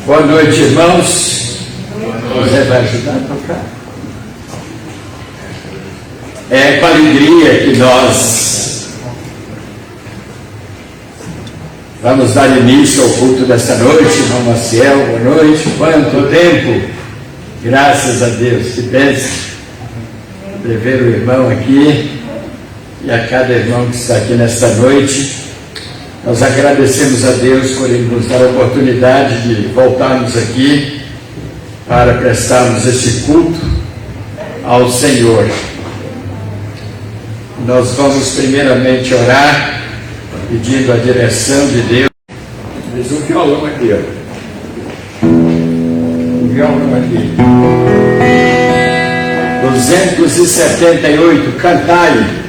Boa noite, irmãos. José vai ajudar a tocar. É com alegria que nós vamos dar início ao culto desta noite. Irmão Maciel, boa noite. Quanto tempo! Graças a Deus, que bênção rever o irmão aqui e a cada irmão que está aqui nesta noite. Nós agradecemos a Deus por Ele nos dar a oportunidade de voltarmos aqui para prestarmos este culto ao Senhor. Nós vamos primeiramente orar, pedindo a direção de Deus. Diz o violão aqui, ó. O violão aqui. 278, cantai.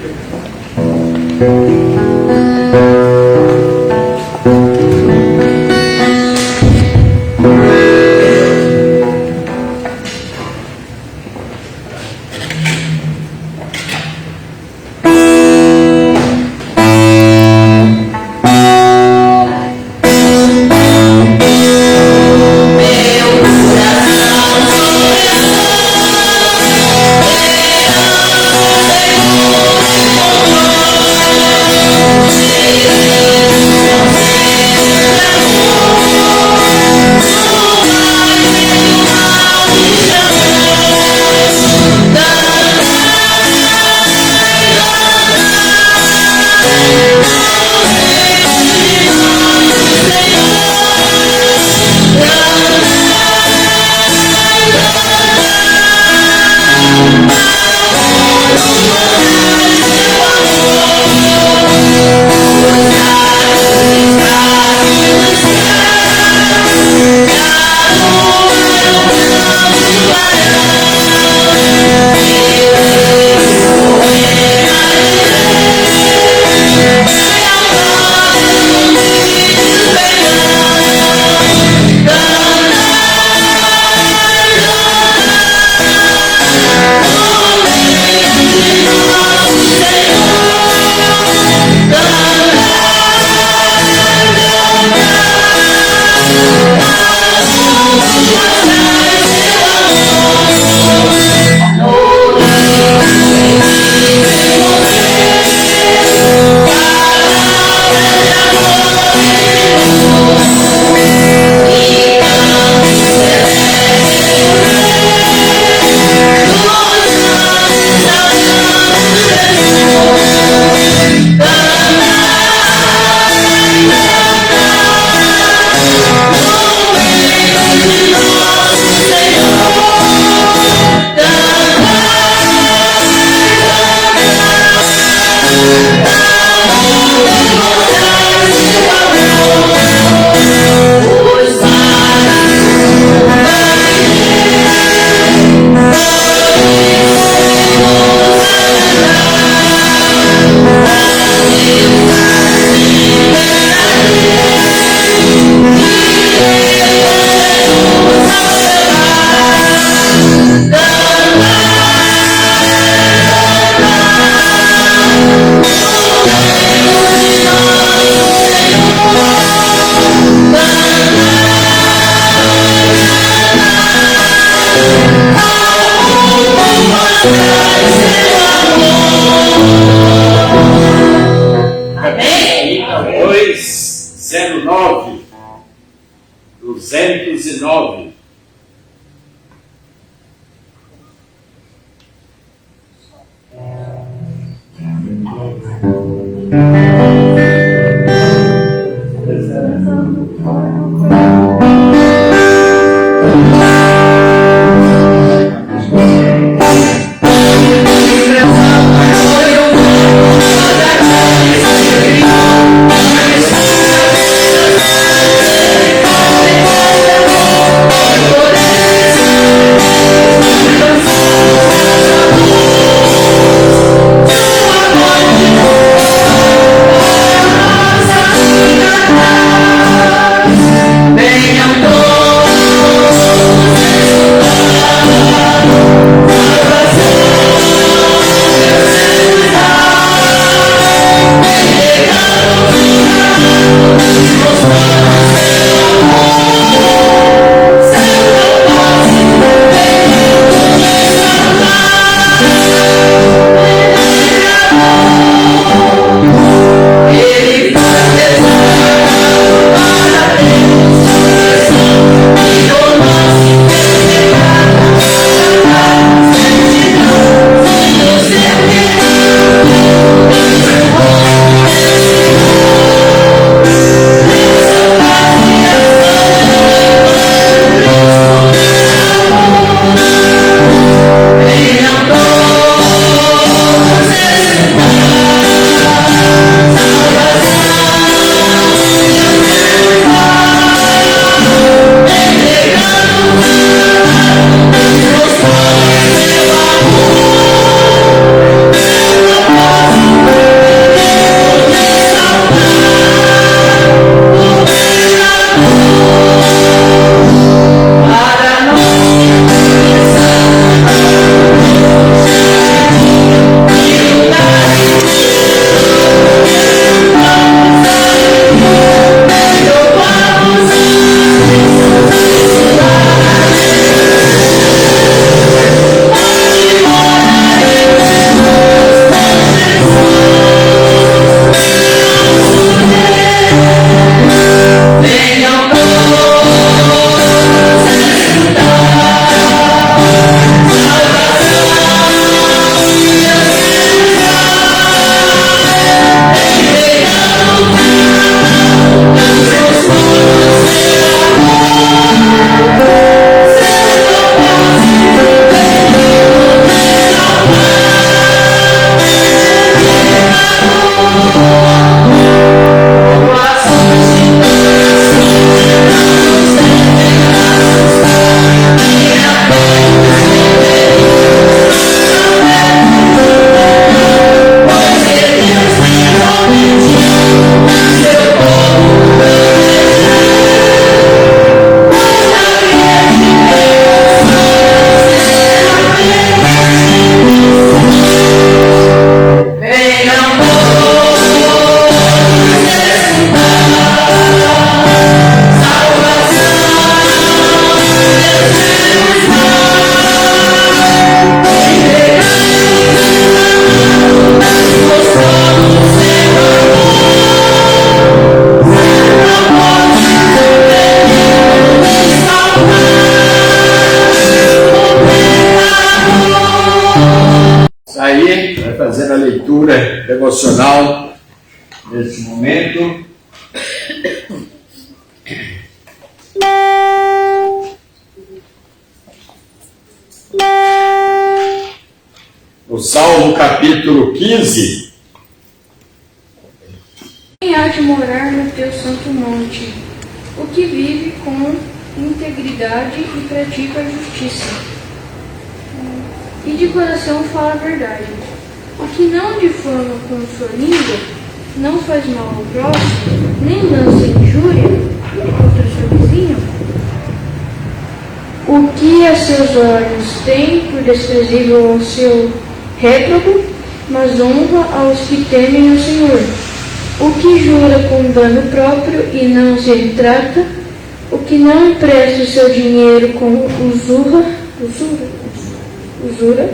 Bem devocional nesse momento. O Salmo capítulo 15. Quem há de morar no teu santo monte? O que vive com integridade e pratica a justiça. E de coração fala a verdade. O que não difama com sua língua, não faz mal ao próximo, nem lança injúria contra seu vizinho. O que a seus olhos tem por desprezível ao seu réprobo, mas honra aos que temem o Senhor. O que jura com dano próprio e não se retrata, o que não empresta o seu dinheiro com usura,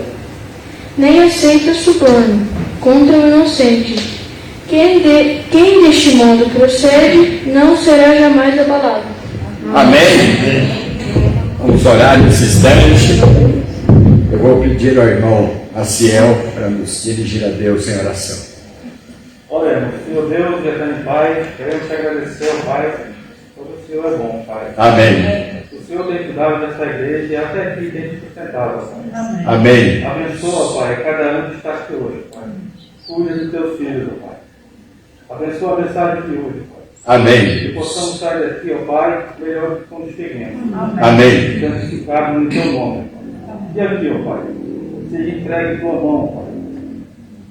nem aceita suborno contra o inocente. Quem deste modo procede, não será jamais abalado. Amém. Vamos orar nesse instante. Eu vou pedir ao irmão Maciel para nos dirigir a Deus em oração. Oremos. Senhor Deus e eterno Pai, queremos te agradecer, ó Pai, porque o Senhor é bom, Pai. Amém. O Senhor tem cuidado desta igreja e até aqui tem te sustentado, Pai. Amém. Abençoa, Pai, cada um que está aqui hoje, Pai. Cuida dos teus filhos, ó Pai. Abençoa a mensagem de hoje, Pai. Amém. Que possamos sair daqui, ó Pai, melhor do que quando cheguemos. Amém. Santificado no teu nome, Pai. E aqui, ó Pai, seja entregue em tua mão, Pai.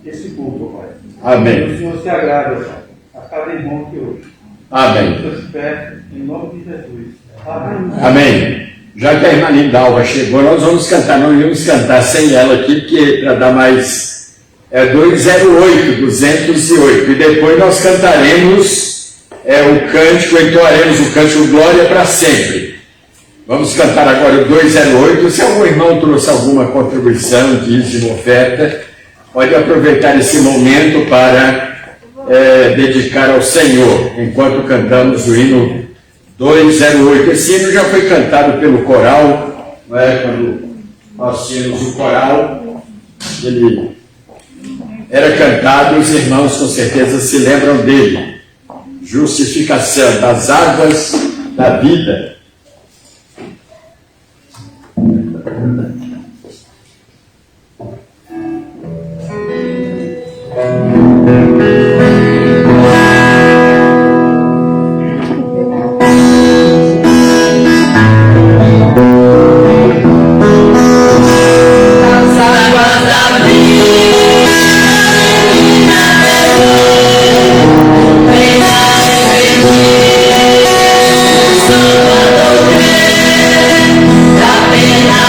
Esse culto, ó Pai. Amém. Que o Senhor se agrada, ó Pai, a cada irmão aqui hoje. Amém. Deus peço, em nome de Jesus. Amém. Amém. Já que a irmã Lindalva chegou, nós vamos cantar. Não íamos cantar sem ela aqui, porque para dar mais 208. E depois nós cantaremos o cântico, entoaremos o cântico Glória para Sempre. Vamos cantar agora o 208. Se algum irmão trouxe alguma contribuição, dízimo, oferta, pode aproveitar esse momento para dedicar ao Senhor, enquanto cantamos o hino 208. Esse hino já foi cantado pelo coral, não é? Quando nós tínhamos o coral, ele era cantado, os irmãos com certeza se lembram dele. Justificação das águas da vida. Da pena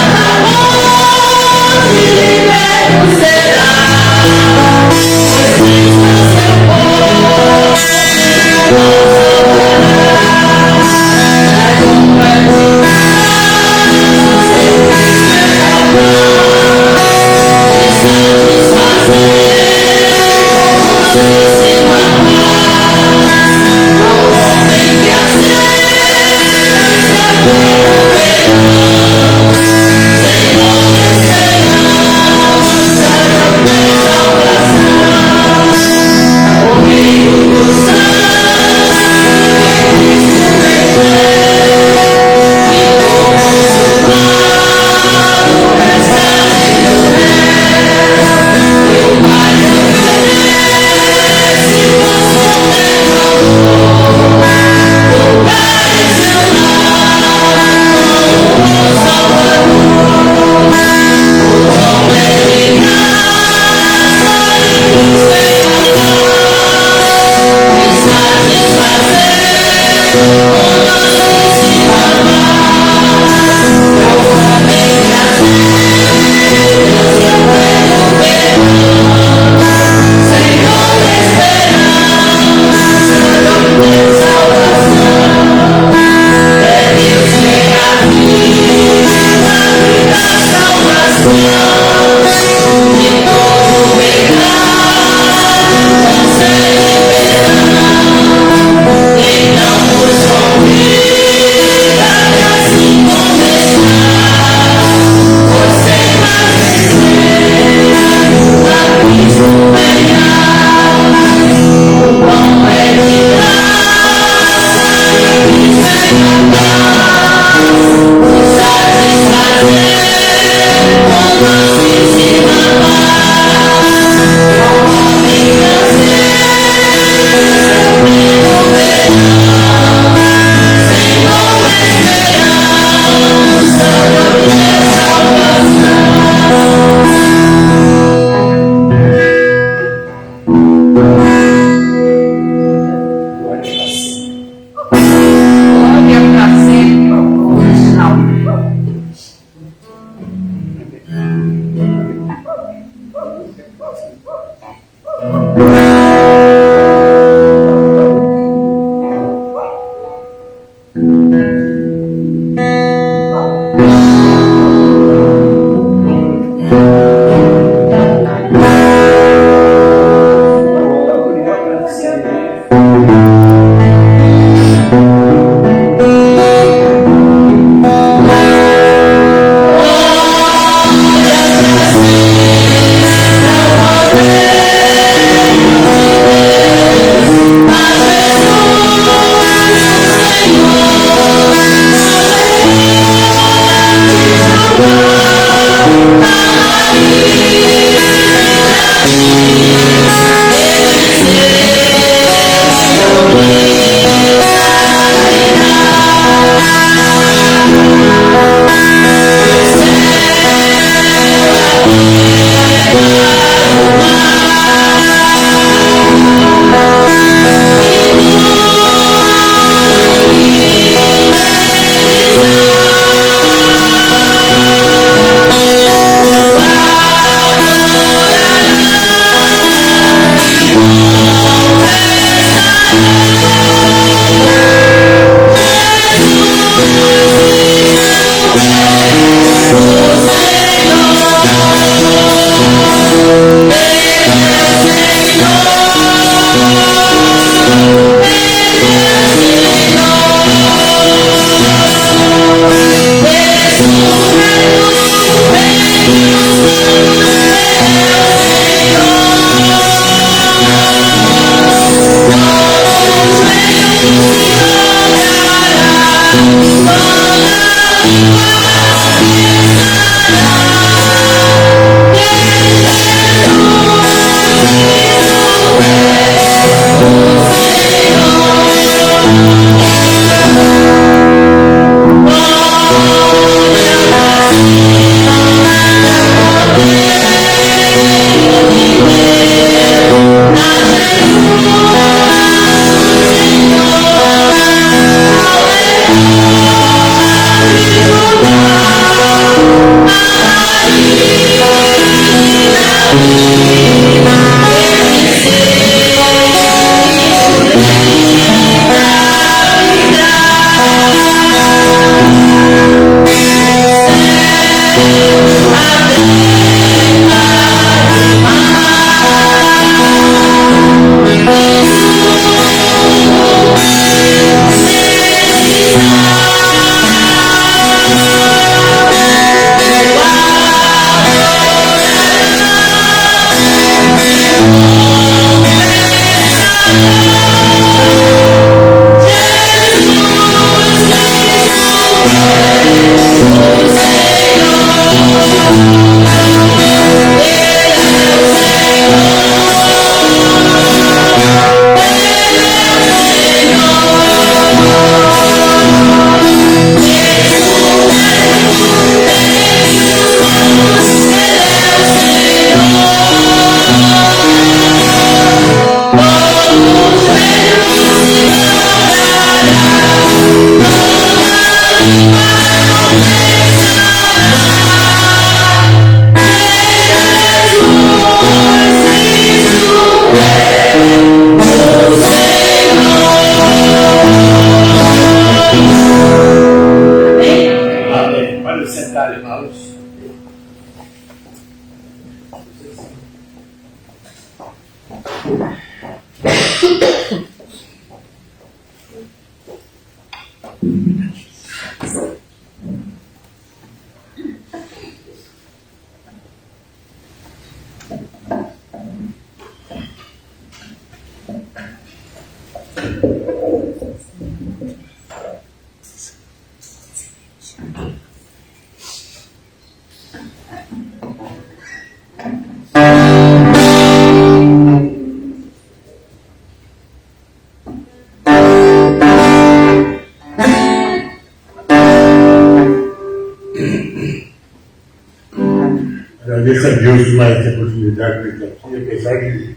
Agradeço a Deus por mais essa oportunidade de estar aqui, apesar de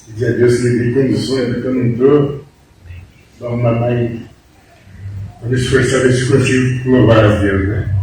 dizer a Deus que ele tem condições, que eu não estou, vou me esforçar ver se consigo louvar a Deus, né?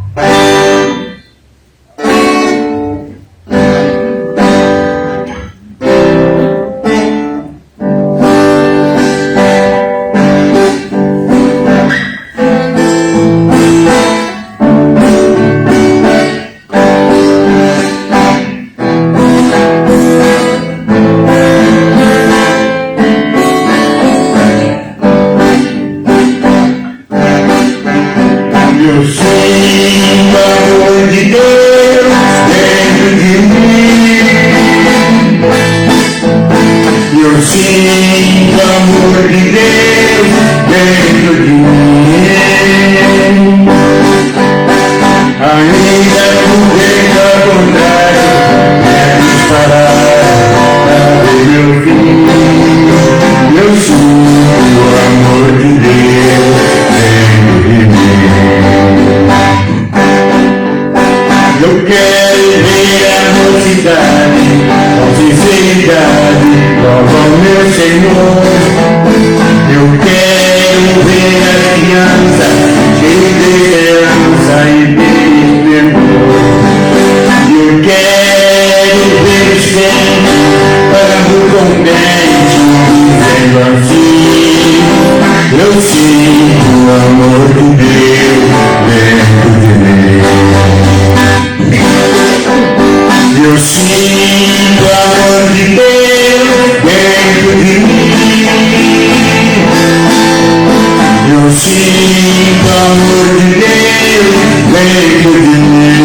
sinto o amor de Deus dentro de mim.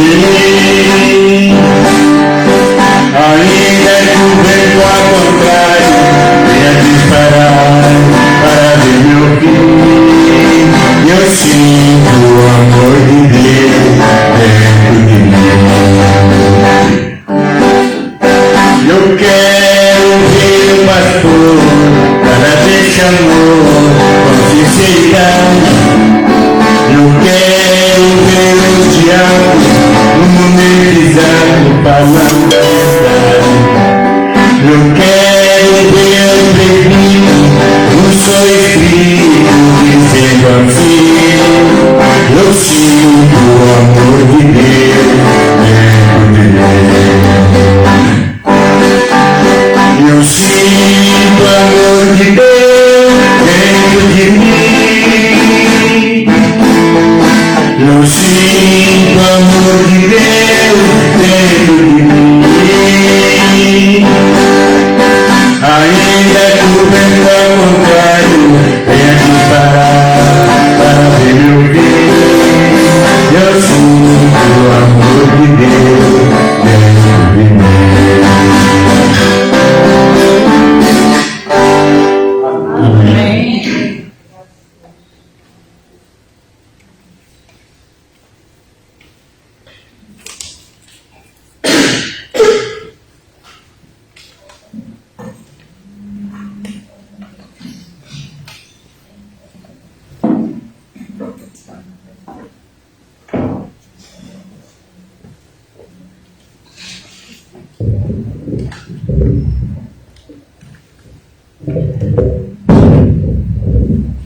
Ainda que o vento ao contrário venha disparar para ver meu fim, eu sinto o amor de Deus dentro de mim. Eu quero ver o pastor para desse amor com sinceridade. Eu quero ver os diabos no momento exato falando a verdade. Eu quero ver o pequeno no seu espírito dizendo assim: eu sinto o amor de Deus dentro de mim. Eu sinto o amor de Deus dentro de mim. Eu sinto o amor de Deus dentro de mim. Ainda que o vento ao contrário venha disparar para ver meu fim, eu sinto o amor de Deus dentro de mim. Amém.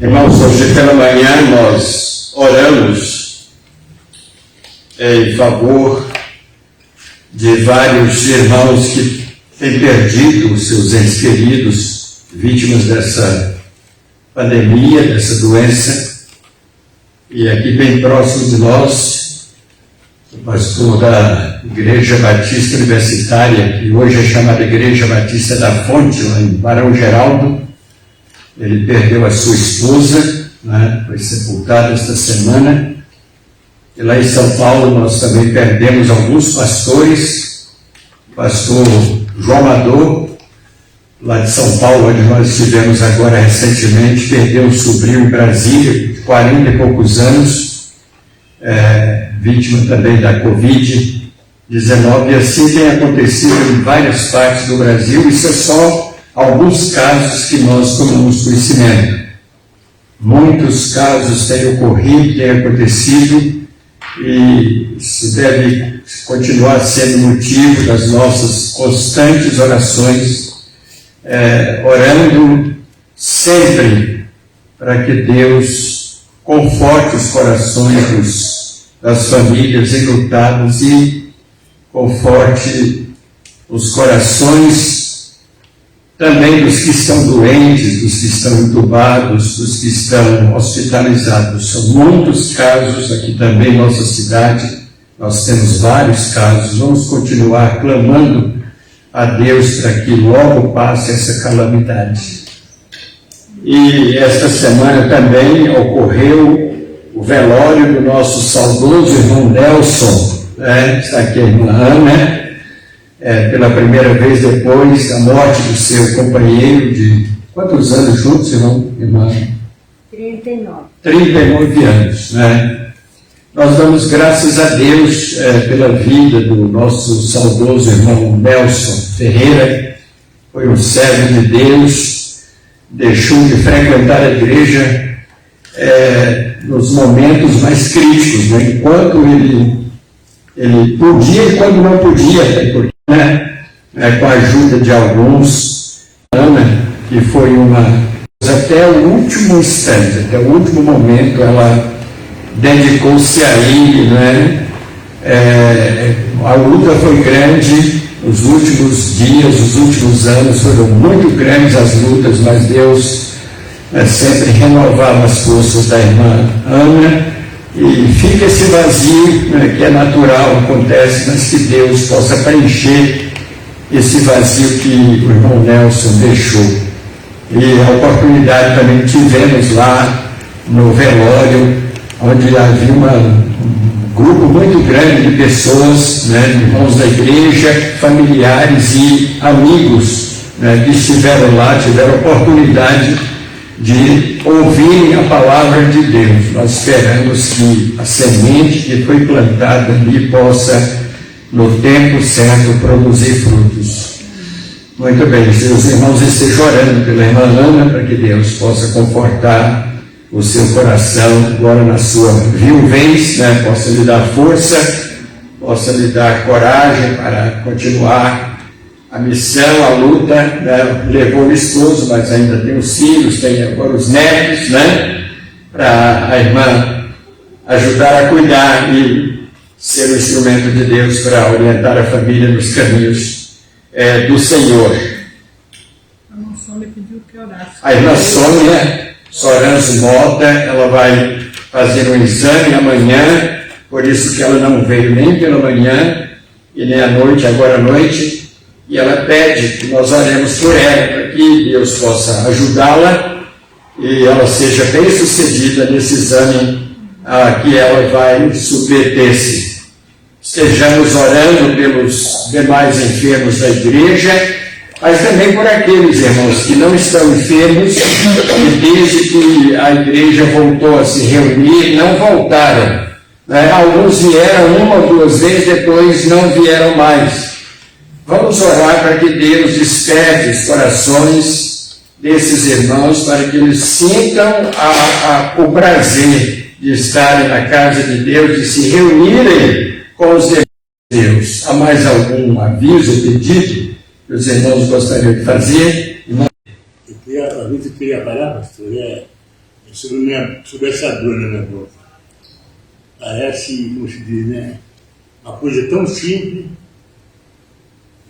Irmãos, hoje pela manhã nós oramos em favor de vários irmãos que têm perdido os seus entes queridos, vítimas dessa pandemia, dessa doença. E aqui bem próximo de nós, o pastor da Igreja Batista Universitária, que hoje é chamada Igreja Batista da Fonte, lá em Barão Geraldo. Ele perdeu a sua esposa, né? Foi sepultada esta semana. E lá em São Paulo nós também perdemos alguns pastores. O pastor João Amador, lá de São Paulo, onde nós estivemos agora recentemente, perdeu um sobrinho em Brasília, de 40 e poucos anos, vítima também da Covid-19. E assim tem acontecido em várias partes do Brasil. Isso é só alguns casos que nós tomamos conhecimento. Muitos casos têm ocorrido, têm acontecido, e isso deve continuar sendo motivo das nossas constantes orações, orando sempre para que Deus conforte os corações das famílias enlutadas e conforte os corações também dos que estão doentes, dos que estão entubados, dos que estão hospitalizados. São muitos casos aqui também em nossa cidade, nós temos vários casos. Vamos continuar clamando a Deus para que logo passe essa calamidade. E esta semana também ocorreu o velório do nosso saudoso irmão Nelson, está aqui a irmã Ana, pela primeira vez depois da morte do seu companheiro de quantos anos juntos, irmã? 39. 39 anos, né? Nós damos graças a Deus pela vida do nosso saudoso irmão Nelson Ferreira. Foi um servo de Deus, deixou de frequentar a igreja nos momentos mais críticos, né? Enquanto ele podia e quando não podia, porque com a ajuda de alguns, Ana, que foi até o último instante, até o último momento, ela dedicou-se a ele, né? A luta foi grande, os últimos dias, os últimos anos foram muito grandes as lutas, mas Deus sempre renovava as forças da irmã Ana, e fica esse vazio, né, que é natural, acontece, mas que Deus possa preencher esse vazio que o irmão Nelson deixou. E a oportunidade também tivemos lá no velório, onde havia um grupo muito grande de pessoas, né, irmãos da igreja, familiares e amigos, né, que estiveram lá, tiveram oportunidade de ouvirem a palavra de Deus. Nós esperamos que a semente que foi plantada ali possa, no tempo certo, produzir frutos. Muito bem, seus irmãos estejam orando pela irmã Ana, para que Deus possa confortar o seu coração agora na sua viuvez, né? Possa lhe dar força, possa lhe dar coragem para continuar a missão, a luta, né? Levou o esposo, mas ainda tem os filhos, tem agora os netos, né? Para a irmã ajudar a cuidar e ser um instrumento de Deus para orientar a família nos caminhos do Senhor. A irmã Sônia pediu que orasse. A irmã Sônia Soranzo Mota, ela vai fazer um exame amanhã, por isso que ela não veio nem pela manhã e nem à noite, agora à noite, e ela pede que nós oremos por ela, para que Deus possa ajudá-la e ela seja bem sucedida nesse exame que ela vai submeter-se. Estejamos orando pelos demais enfermos da igreja, mas também por aqueles irmãos que não estão enfermos e desde que a igreja voltou a se reunir, não voltaram. Né? Alguns vieram uma ou duas vezes, depois não vieram mais. Vamos orar para que Deus desperte os corações desses irmãos, para que eles sintam o prazer de estarem na casa de Deus, de se reunirem com os irmãos de Deus. Há mais algum aviso, pedido que os irmãos gostariam de fazer? A gente queria falar, pastor, sobre essa dor na minha boca. Parece, como se diz, né? Uma coisa tão simples.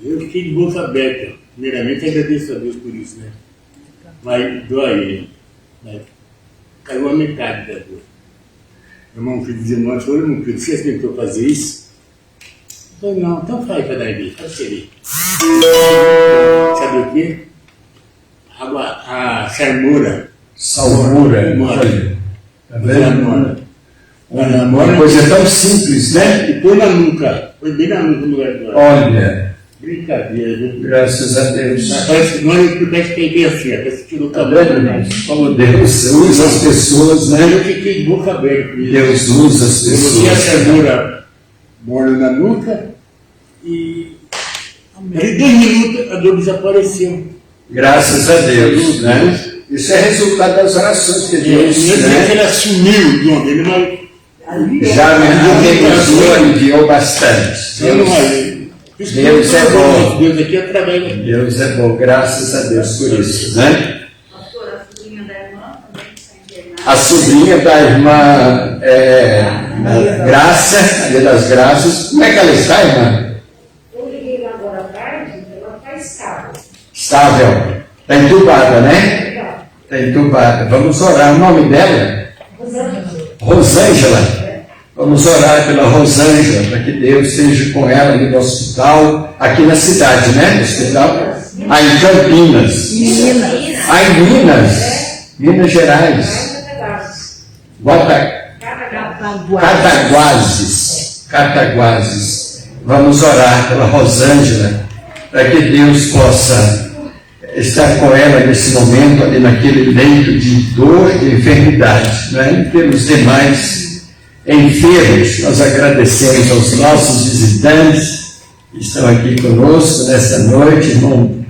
Eu fiquei de boca aberta. Primeiramente, agradeço a Deus por isso, né? Mas dói, né? Caiu a metade da dor. Meu irmão filho dizendo, nós foram um filho, você tentou fazer isso? Eu falei, não, então faz para dar ideia, faz ser. Sabe o quê? A sarmura. Salmoura. Olha. Tá vendo? Uma coisa tão simples, né? E põe na nuca. Põe bem na nuca no lugar do ar. Olha, Brincadeira, viu? graças a Deus. Parece que nós pudesse pegar assim, até se tirou o Tá cabelo. vendo, irmãos? Como Deus usa as pessoas, né? Eu fiquei de boca aberta. Deus usa as Eu botei a pessoas. sarmura morna na nuca e em 2 minutos a dor desapareceu. Graças a Deus, né? Isso é resultado das orações que Deus, Ele né? assumiu de uma vez, mas Já me amenizou, aliviou bastante. eu não Deus, olhei. Deus é bom. Deus aqui através da Deus é bom, graças a Deus por isso, né? Pastor, a sobrinha da irmã também está internada. A sobrinha da irmã Graça, Maria das Graças, como é que ela está, irmã? Eu liguei lá agora à tarde, ela está estável. Estável. Está entubada, né? Legal. Está entubada. Vamos orar. O nome dela? Rosângela. Vamos orar pela Rosângela, para que Deus esteja com ela ali no hospital, aqui na cidade, né? No hospital. Em Campinas. Em Minas Gerais. Cataguases. Vamos orar pela Rosângela, para que Deus possa estar com ela nesse momento, ali naquele leito de dor, de enfermidade, né? E pelos demais enfermos, nós agradecemos aos nossos visitantes que estão aqui conosco nessa noite, irmão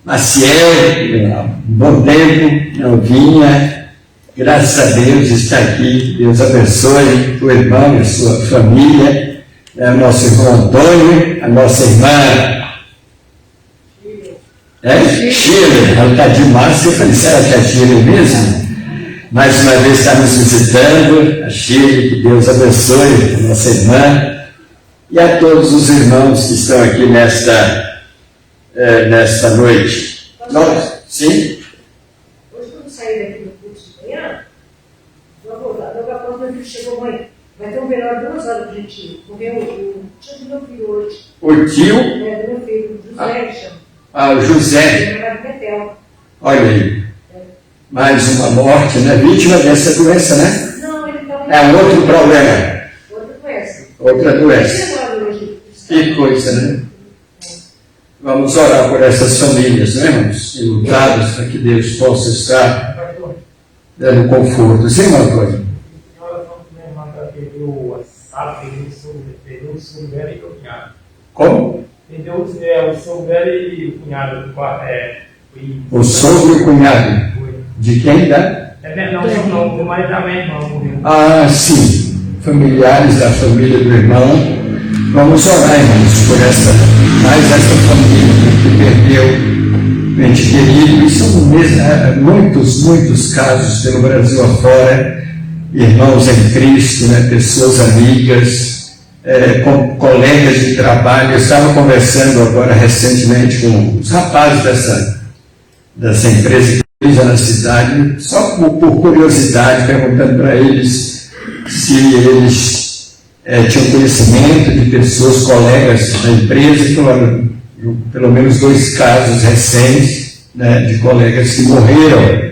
Maciel, bom tempo, não vinha, graças a Deus está aqui, Deus abençoe o irmão e a sua família, o nosso irmão Antônio, a nossa irmã Shirley, ela está de máscara, eu falei, será que é a Shirley mesmo? Mais uma vez está nos visitando, a Shirley, que Deus abençoe a nossa irmã, e a todos os irmãos que estão aqui nesta noite. Sim? Hoje, quando sair daqui do curso de manhã, logo após meu filho chegou, mãe, vai ter um velório 2 horas do tio. Porque o tio do meu filho hoje. O tio? É, do meu filho, José, chama. O José. Ele vai no Betel. Olha aí. Mais uma morte, né? Vítima dessa doença, né? Não, ele estava É um outro problema, outra doença. outra doença. Chegou hoje. Que coisa, né? Vamos orar por essas famílias, né, irmãos? E lutados para que Deus possa estar dando conforto. Sim, irmão Antônio? Perdeu o sogro dela e o cunhado. Como? Perdeu o sogro dela e o cunhado. O sogro e o cunhado. Foi. De quem dá? Não, o marido da minha irmã morreu. Ah, sim. Familiares da família do irmão. Vamos orar, irmãos, por mais essa família que perdeu ente querido. E são muitos casos pelo Brasil afora. Irmãos em Cristo, né? Pessoas amigas, com colegas de trabalho. Eu estava conversando agora recentemente com os rapazes dessa empresa que usa na cidade, só por curiosidade, perguntando para eles se eles tinham conhecimento de pessoas, colegas da empresa, e falaram pelo menos 2 casos recentes, né, de colegas que morreram.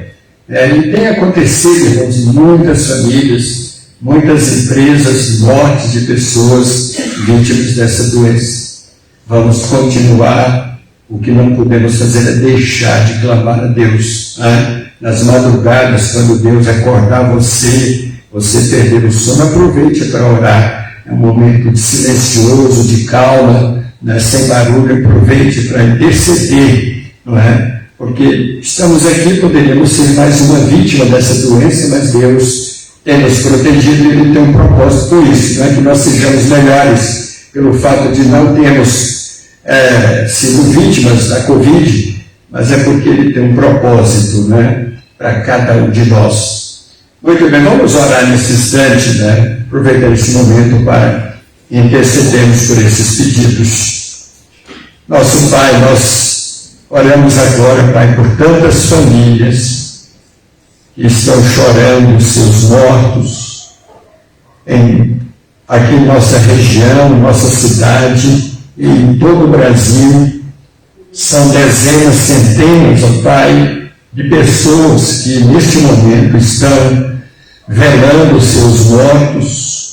E tem acontecido, irmãos, em muitas famílias, muitas empresas, mortes de pessoas vítimas dessa doença. Vamos continuar. O que não podemos fazer é deixar de clamar a Deus. Né? Nas madrugadas, quando Deus acordar você perder o sono, aproveite para orar. É um momento silencioso, de calma, né? Sem barulho, aproveite para interceder, não é? Porque estamos aqui, poderíamos ser mais uma vítima dessa doença, mas Deus tem nos protegido e Ele tem um propósito por isso. Não é que nós sejamos melhores pelo fato de não termos sido vítimas da Covid, mas é porque Ele tem um propósito, né, para cada um de nós. Muito bem, vamos orar nesse instante, né? Aproveitar esse momento para intercedermos por esses pedidos. Nosso Pai, nós oramos agora, Pai, por tantas famílias que estão chorando os seus mortos aqui em nossa região, nossa cidade e em todo o Brasil. São dezenas, centenas, ó Pai, de pessoas que neste momento estão velando os seus mortos.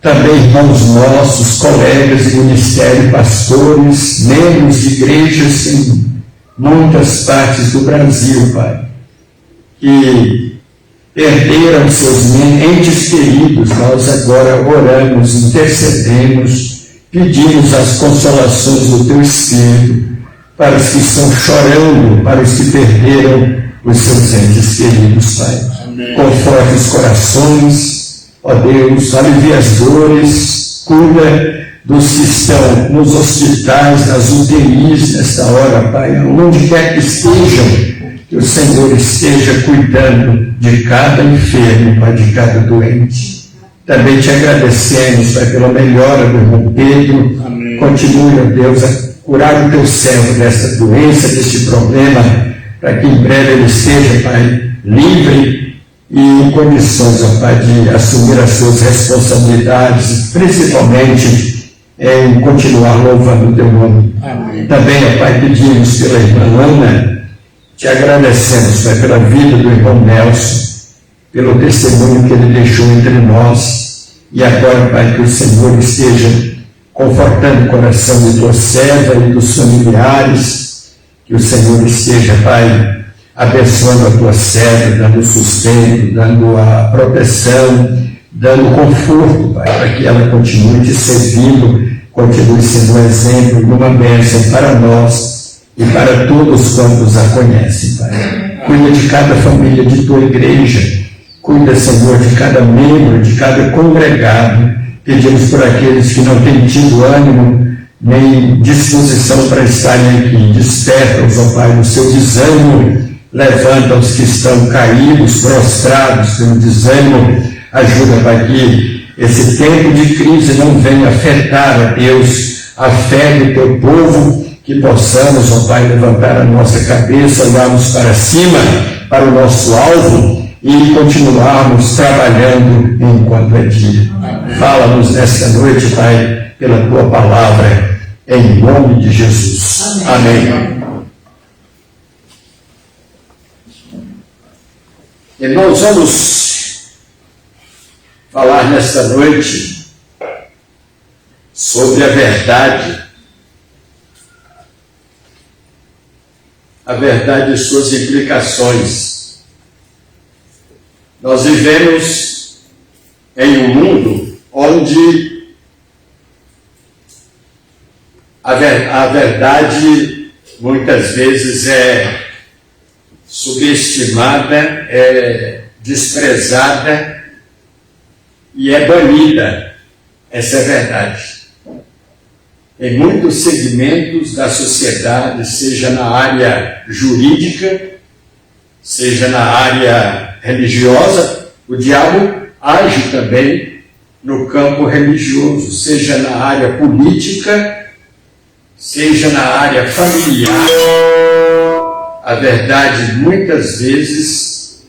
Também irmãos nossos, colegas de ministério, pastores, membros de igrejas em muitas partes do Brasil, Pai, que perderam seus entes queridos. Nós agora oramos, intercedemos, pedimos as consolações do Teu Espírito para os que estão chorando, para os que perderam os seus entes queridos, Pai. Amém. Conforte os corações, ó Deus, alivia as dores, cuida dos que estão nos hospitais, nas UTIs nesta hora, Pai, onde quer que estejam, que o Senhor esteja cuidando de cada enfermo, Pai, de cada doente. Também te agradecemos, Pai, pela melhora do irmão Pedro. Amém. Continue, ó Deus, a curar o teu servo desta doença, deste problema, para que em breve ele esteja, Pai, livre e em condições, ó Pai, de assumir as suas responsabilidades, principalmente em continuar louvando o Teu nome. Amém. Também, ó Pai, pedimos pela irmã Ana, te agradecemos, Pai, pela vida do irmão Nelson, pelo testemunho que ele deixou entre nós, e agora, Pai, que o Senhor esteja confortando o coração de Tua serva e dos familiares, que o Senhor esteja, Pai, abençoando a Tua serva, dando sustento, dando a proteção, dando conforto, Pai, para que ela continue te servindo, continue sendo um exemplo e uma bênção para nós e para todos quantos a conhecem, Pai. Cuida de cada família de Tua igreja, cuida, Senhor, de cada membro, de cada congregado. Pedimos por aqueles que não têm tido ânimo nem disposição para estarem aqui. Desperta-os, ó Pai, no seu desânimo. Levanta os que estão caídos, prostrados pelo desânimo. Ajuda para que esse tempo de crise não venha afetar, a Deus, a fé do Teu povo, que possamos, ó Pai, levantar a nossa cabeça, olharmos para cima, para o nosso alvo e continuarmos trabalhando enquanto é dia. Fala-nos nesta noite, Pai, pela Tua palavra, em nome de Jesus. Amém. Irmãos, vamos falar nesta noite sobre a verdade. A verdade e suas implicações. Nós vivemos em um mundo onde a verdade muitas vezes é subestimada, é desprezada e é banida. Essa é a verdade. Em muitos segmentos da sociedade, seja na área jurídica, seja na área religiosa, o diabo age também no campo religioso, seja na área política, seja na área familiar. A verdade muitas vezes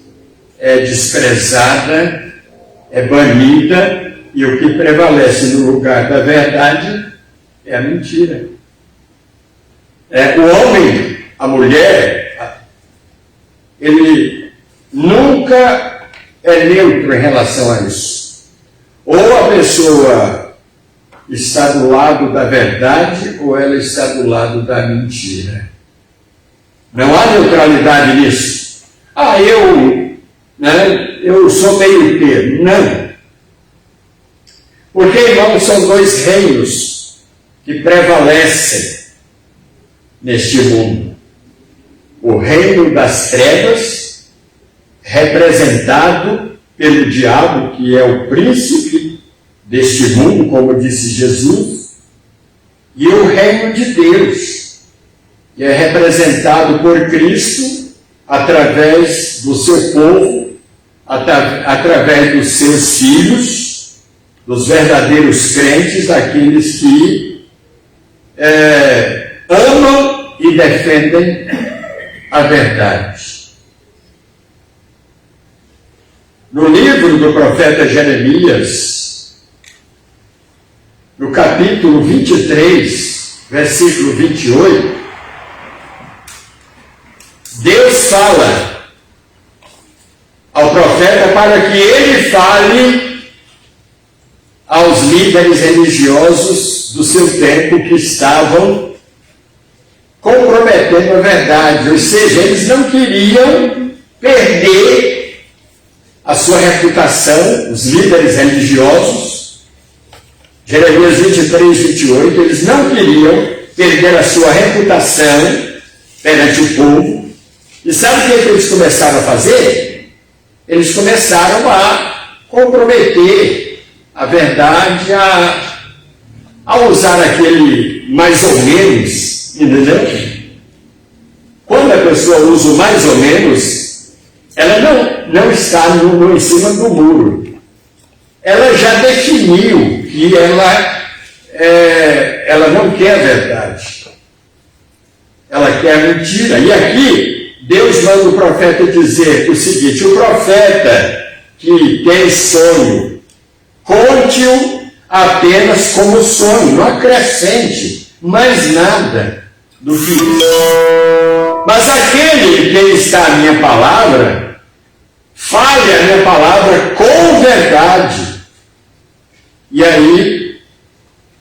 é desprezada, é banida, e o que prevalece no lugar da verdade é a mentira. O homem, a mulher, ele nunca é neutro em relação a isso. Ou a pessoa está do lado da verdade, ou ela está do lado da mentira. Não há neutralidade nisso. Eu sou meio termo. Não. Porque, irmãos, são dois reinos que prevalecem neste mundo. O reino das trevas, representado pelo diabo, que é o príncipe deste mundo, como disse Jesus, e o reino de Deus, que é representado por Cristo através do seu povo, através dos seus filhos, dos verdadeiros crentes, daqueles que amam e defendem a verdade. No livro do profeta Jeremias, no capítulo 23, versículo 28, Deus fala ao profeta para que ele fale aos líderes religiosos do seu tempo que estavam comprometendo a verdade, ou seja, eles não queriam perder a sua reputação, os líderes religiosos. Jeremias 23, 28, eles não queriam perder a sua reputação perante o povo. E sabe o que eles começaram a fazer? Eles começaram a comprometer a verdade, a usar aquele mais ou menos, entendeu? Quando a pessoa usa o mais ou menos, ela não está em cima do muro. Ela já definiu que ela não quer a verdade. Ela quer a mentira. E aqui, Deus manda o profeta dizer o seguinte: o profeta que tem sonho, conte-o apenas como sonho, não acrescente mais nada do que isso. Mas aquele que está a minha palavra, fale a minha palavra com verdade. E aí,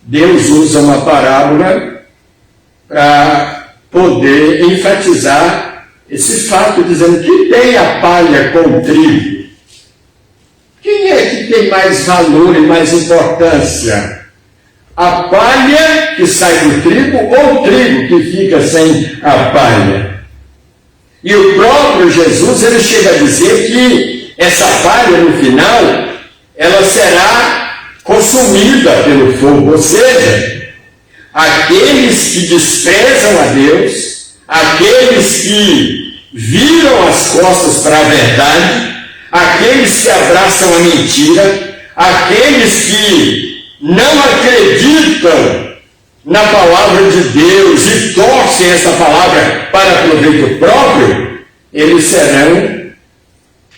Deus usa uma parábola para poder enfatizar esse fato, dizendo que tem a palha com o trigo. Quem é que tem mais valor e mais importância? A palha que sai do trigo ou o trigo que fica sem a palha? E o próprio Jesus, ele chega a dizer que essa palha, no final, ela será consumida pelo fogo. Ou seja, aqueles que desprezam a Deus, aqueles que viram as costas para a verdade, aqueles que abraçam a mentira, aqueles que não acreditam na palavra de Deus e torcem essa palavra para proveito próprio, eles serão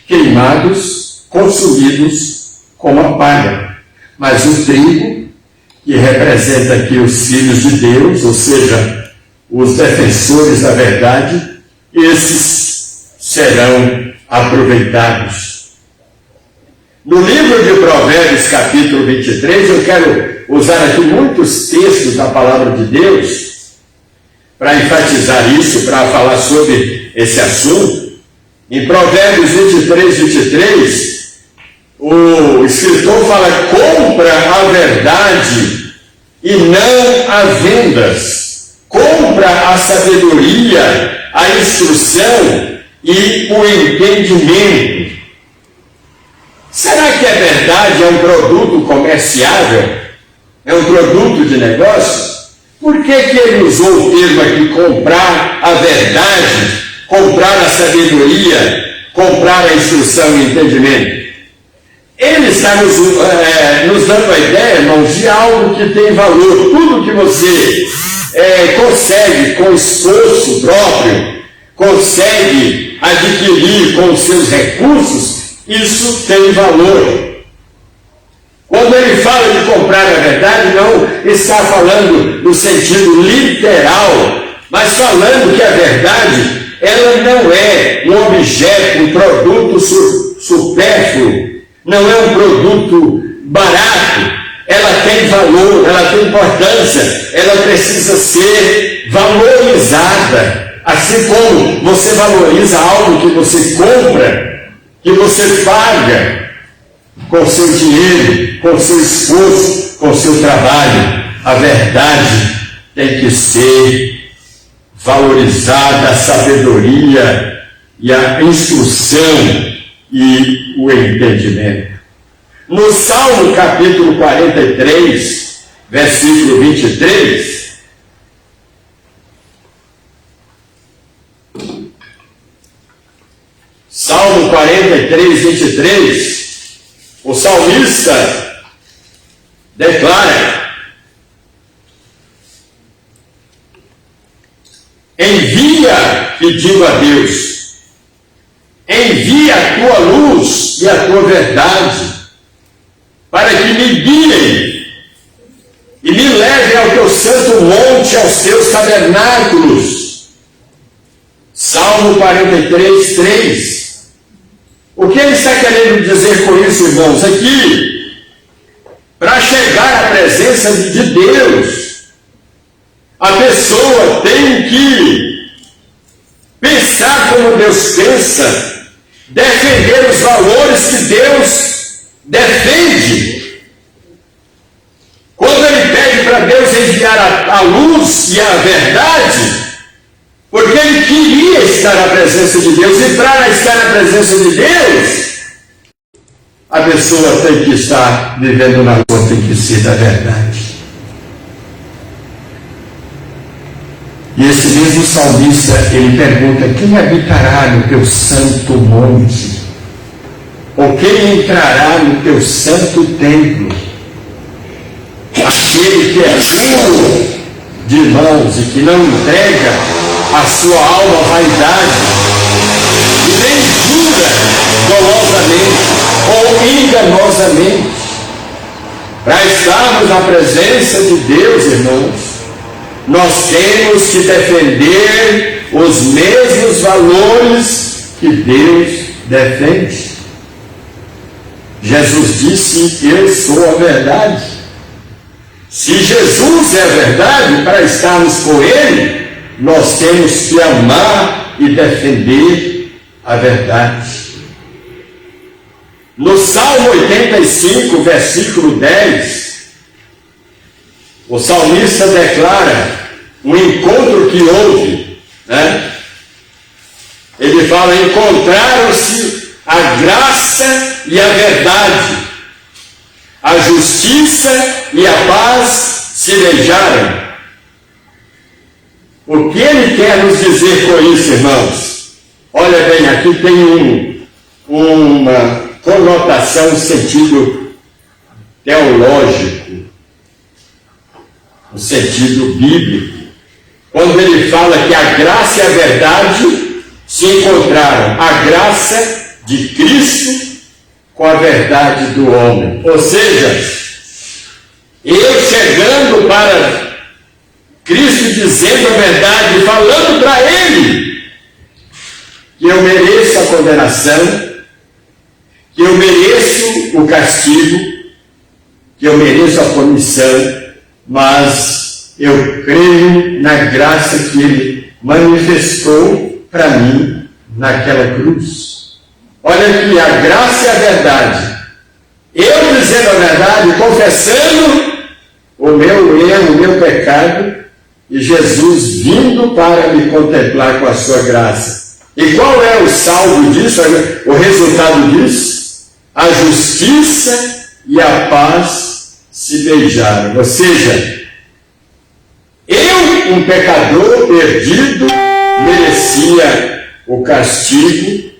queimados, consumidos como a palha. Mas o trigo, que representa aqui os filhos de Deus, ou seja, os defensores da verdade, esses serão aproveitados. No livro de Provérbios, capítulo 23, eu quero usar aqui muitos textos da palavra de Deus para enfatizar isso, para falar sobre esse assunto. Em Provérbios 23, o escritor fala: compra a verdade e não a vendas. Compra a sabedoria, a instrução e o entendimento. Será que a verdade é um produto comerciável? É um produto de negócio? Por que ele usou o termo aqui, comprar a verdade, comprar a sabedoria, comprar a instrução e entendimento? Ele está nos dando a ideia, irmãos, de algo que tem valor. Tudo que você consegue com esforço próprio, consegue adquirir com os seus recursos, isso tem valor. Quando ele fala de comprar a verdade, não está falando no sentido literal, mas falando que a verdade, ela não é um objeto, um produto supérfluo, não é um produto barato, ela tem valor, ela tem importância, ela precisa ser valorizada, assim como você valoriza algo que você compra, que você paga, com seu dinheiro, com seu esforço, com seu trabalho. A verdade tem que ser valorizada, a sabedoria e a instrução e o entendimento. No Salmo capítulo 43, versículo 23, Salmo 43, 23, o salmista declara: envia, pedindo a Deus, envia a tua luz e a tua verdade, para que me guiem e me levem ao teu santo monte, aos teus tabernáculos. Salmo 43, 3. O que ele está querendo dizer com isso, irmãos? Aqui, para chegar à presença de Deus, a pessoa tem que pensar como Deus pensa, defender os valores que Deus defende. Quando ele pede para Deus enviar a luz e a verdade, porque ele queria estar na presença de Deus, e para estar na presença de Deus, a pessoa tem que estar vivendo na rua, tem que ser da verdade. E esse mesmo salmista, ele pergunta: quem habitará no teu santo monte? Ou quem entrará no teu santo templo? Aquele que é puro de mãos e que não entrega a sua alma à vaidade, e nem jura dolosamente ou enganosamente. Para estarmos na presença de Deus, irmãos, nós temos que defender os mesmos valores que Deus defende. Jesus disse: eu sou a verdade. Se Jesus é a verdade, para estarmos com Ele, nós temos que amar e defender a verdade. No Salmo 85, versículo 10, o salmista declara um encontro que houve, né? Ele fala: encontraram-se a graça e a verdade, a justiça e a paz se beijaram. O que ele quer nos dizer com isso, irmãos? Olha bem, aqui tem uma conotação, um sentido teológico, um sentido bíblico. Quando ele fala que a graça e a verdade se encontraram, a graça de Cristo com a verdade do homem. Ou seja, eu chegando para Cristo, dizendo a verdade, falando para Ele que eu mereço a condenação, que eu mereço o castigo, que eu mereço a punição, mas eu creio na graça que Ele manifestou para mim naquela cruz. Olha aqui, a graça e a verdade. Eu dizendo a verdade, confessando o meu erro, o meu pecado, e Jesus vindo para me contemplar com a sua graça. E qual é o saldo disso, o resultado disso? A justiça e a paz se beijaram. Ou seja, eu, um pecador perdido, merecia o castigo,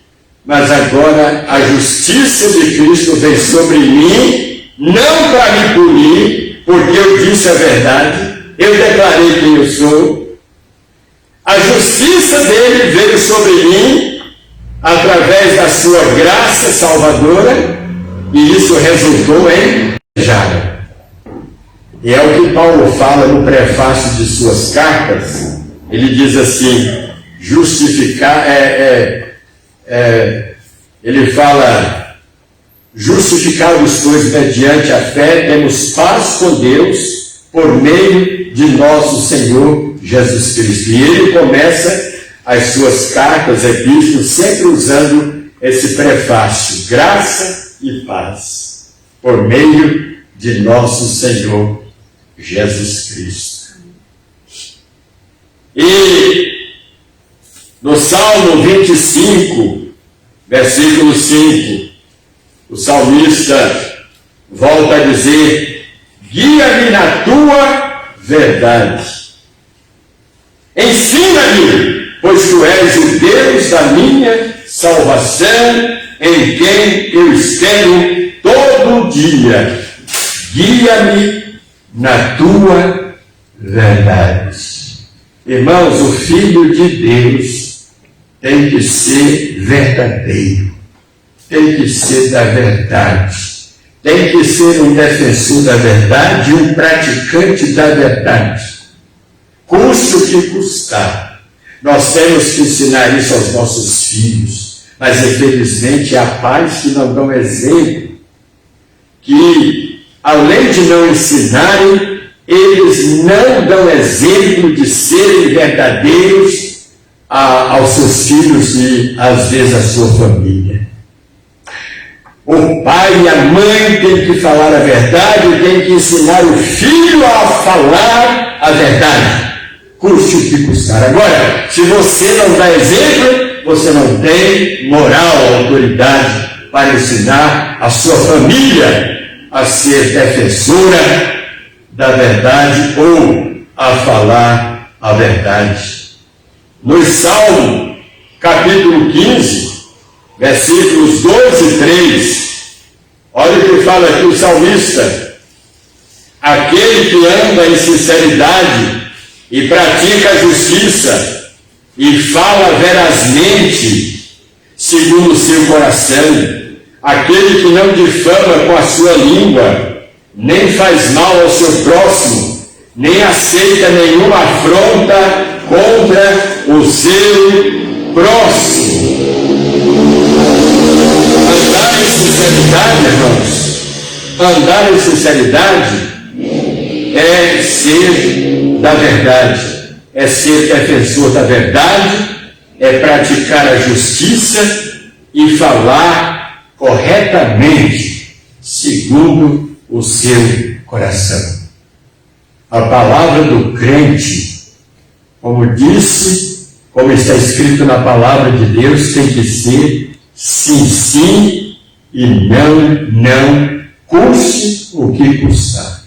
mas agora a justiça de Cristo vem sobre mim, não para me punir, porque eu disse a verdade, eu declarei quem eu sou. A justiça dele veio sobre mim através da sua graça salvadora, e isso resultou em beijaram. E é o que Paulo fala no prefácio de suas cartas. Ele diz assim, ele fala, justificados pois mediante a fé, temos paz com Deus por meio de nosso Senhor Jesus Cristo. E ele começa as suas cartas, epístolas, sempre usando esse prefácio, graça e paz, por meio de nosso Senhor Jesus Cristo. E no Salmo 25, versículo 5, o salmista volta a dizer, guia-me na tua verdade. Ensina-me, pois tu és o Deus da minha salvação, em quem eu espero todo dia. Guia-me na tua verdade. Irmãos, o Filho de Deus tem que ser verdadeiro, tem que ser da verdade, tem que ser um defensor da verdade e um praticante da verdade. Custe o que custar. Nós temos que ensinar isso aos nossos filhos, mas infelizmente há pais que não dão exemplo, que além de não ensinarem, eles não dão exemplo de serem verdadeiros aos seus filhos e às vezes à sua família. O pai e a mãe têm que falar a verdade, têm que ensinar o filho a falar a verdade, custe o que custar. Agora, se você não dá exemplo, você não tem moral, autoridade para ensinar a sua família a ser defensora da verdade ou a falar a verdade. No Salmo, capítulo 15, versículos 2 e 3, olha o que fala aqui o salmista. Aquele que anda em sinceridade e pratica a justiça e fala verazmente segundo o seu coração, aquele que não difama com a sua língua, nem faz mal ao seu próximo, nem aceita nenhuma afronta contra o seu próximo. Andar em sinceridade, irmãos, andar em sinceridade é ser da verdade, é ser defensor da verdade, é praticar a justiça e falar corretamente segundo o seu coração. A palavra do crente, como está escrito na palavra de Deus, tem que ser sim, sim e não, não, custe o que custar.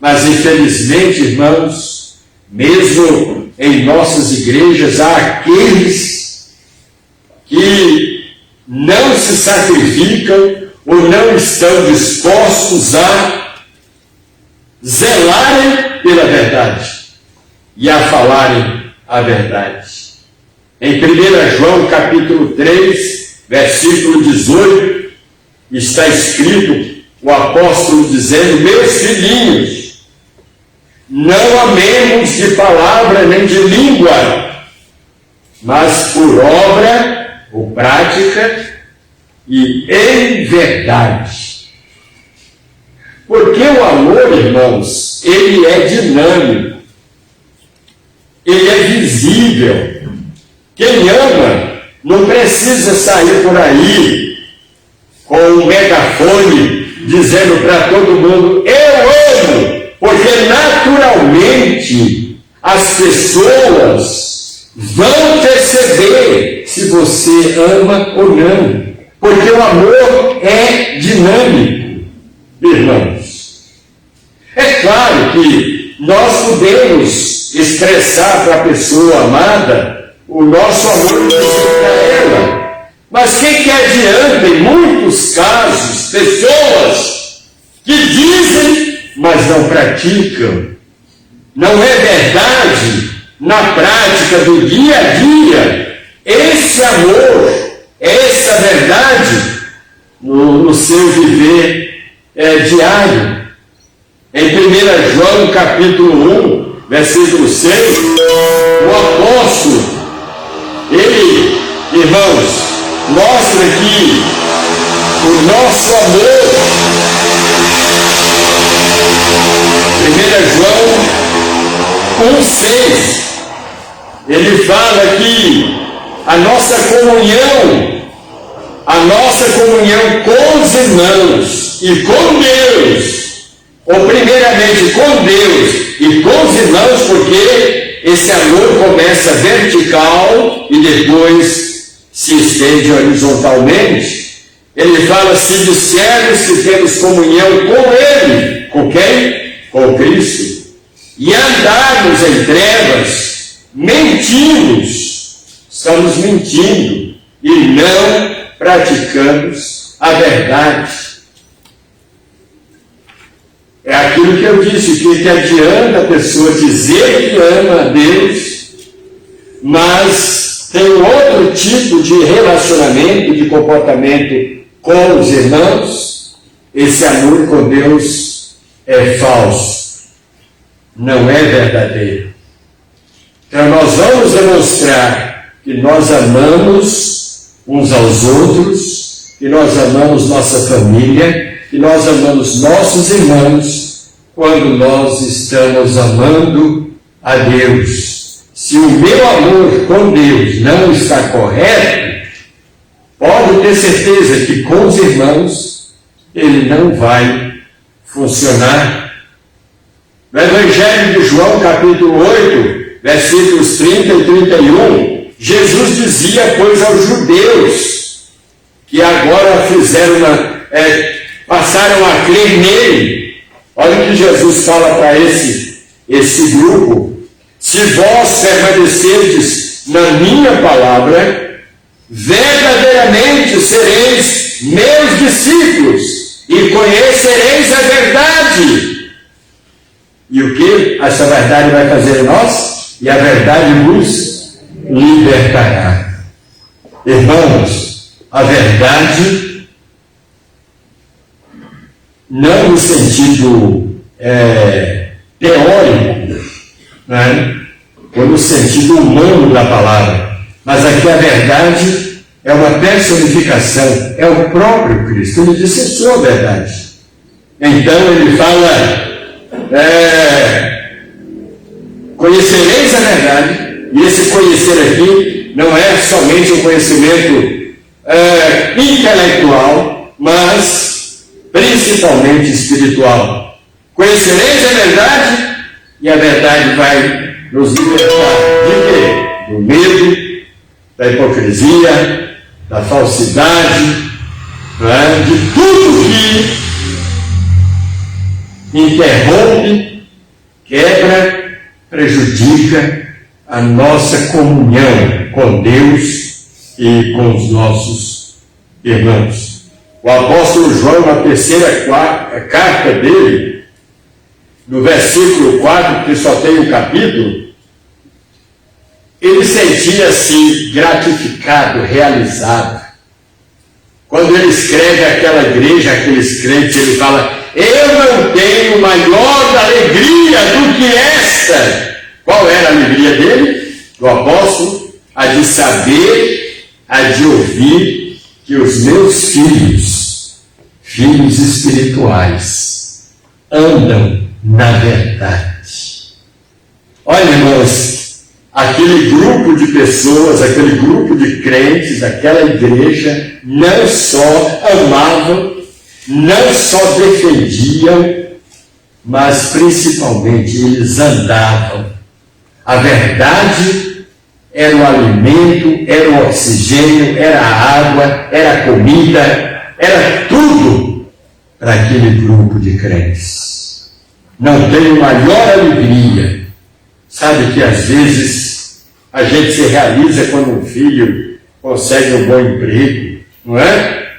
Mas infelizmente, irmãos, mesmo em nossas igrejas, há aqueles que não se sacrificam ou não estão dispostos a zelarem pela verdade e a falarem a verdade. Em 1 João capítulo 3, versículo 18, está escrito o apóstolo dizendo: meus filhinhos, não amemos de palavra nem de língua, mas por obra ou prática e em verdade. Porque o amor, irmãos, ele é dinâmico, ele é visível. Quem ama não precisa sair por aí com um megafone dizendo para todo mundo: eu amo, porque naturalmente as pessoas vão perceber se você ama ou não, porque o amor é dinâmico, irmãos. É claro que nós podemos expressar para a pessoa amada o nosso amor para ela, mas que adianta, em muitos casos, pessoas que dizem, mas não praticam. Não é verdade, na prática do dia a dia, esse amor, essa verdade, no seu viver diário. Em 1 João, capítulo 1, versículo 6, o apóstolo, ele, irmãos, mostra que o nosso amor, 1 João 1,6, ele fala que a nossa comunhão com os irmãos e com Deus, ou primeiramente com Deus e com os irmãos, porque esse amor começa vertical e depois se estende horizontalmente. Ele fala: se dissermos que temos comunhão com Ele, com quem? Com Cristo, e andarmos em trevas, mentimos, estamos mentindo e não praticamos a verdade. É aquilo que eu disse, que adianta a pessoa dizer que ama a Deus, mas tem outro tipo de relacionamento, de comportamento com os irmãos. Esse amor com Deus é falso, não é verdadeiro. Então nós vamos demonstrar que nós amamos uns aos outros, que nós amamos nossa família, que nós amamos nossos irmãos, quando nós estamos amando a Deus. Se o meu amor com Deus não está correto, pode ter certeza que com os irmãos ele não vai funcionar. No Evangelho de João, capítulo 8, versículos 30 e 31, Jesus dizia, pois, aos judeus que agora passaram a crer nele. Olha o que Jesus fala para esse grupo: se vós permanecerdes na minha palavra, verdadeiramente sereis meus discípulos e conhecereis a verdade. E o que essa verdade vai fazer em nós? E a verdade vos libertará. Irmãos, a verdade, não no sentido teórico, né? Ou no sentido humano da palavra, mas aqui a verdade é uma personificação, é o próprio Cristo. Ele disse: eu sou a verdade. Então ele fala: conhecereis a verdade. E esse conhecer aqui não é somente um conhecimento intelectual, mas principalmente espiritual. Conhecereis a verdade, e a verdade vai nos libertar de quê? Do medo, da hipocrisia, da falsidade, de tudo que interrompe, quebra, prejudica a nossa comunhão com Deus e com os nossos irmãos. O apóstolo João, na terceira carta dele, no versículo 4, que só tem um capítulo, ele sentia-se gratificado, realizado. Quando ele escreve àquela igreja, aqueles crentes, ele fala: eu não tenho maior alegria do que esta. Qual era a alegria dele, do apóstolo? a de saber, a de ouvir que os meus filhos, filhos espirituais, andam na verdade. Olha, irmãos, aquele grupo de pessoas, aquele grupo de crentes, aquela igreja, não só amavam, não só defendiam, mas principalmente eles andavam. A verdade era o alimento, era o oxigênio, era a água, era a comida, era tudo para aquele grupo de crentes. Não tenho maior alegria. Sabe que às vezes a gente se realiza quando um filho consegue um bom emprego, não é?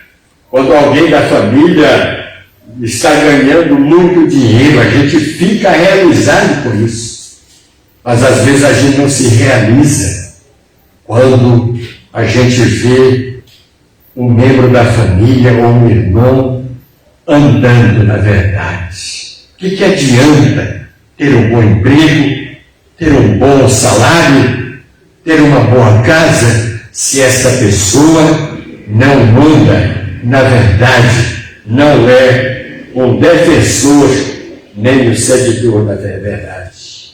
Quando alguém da família está ganhando muito dinheiro, a gente fica realizado por isso. Mas às vezes a gente não se realiza quando a gente vê um membro da família ou um irmão andando na verdade. O que adianta ter um bom emprego, ter um bom salário, ter uma boa casa, se essa pessoa não anda na verdade, não é um defensor nem um seguidor da verdade?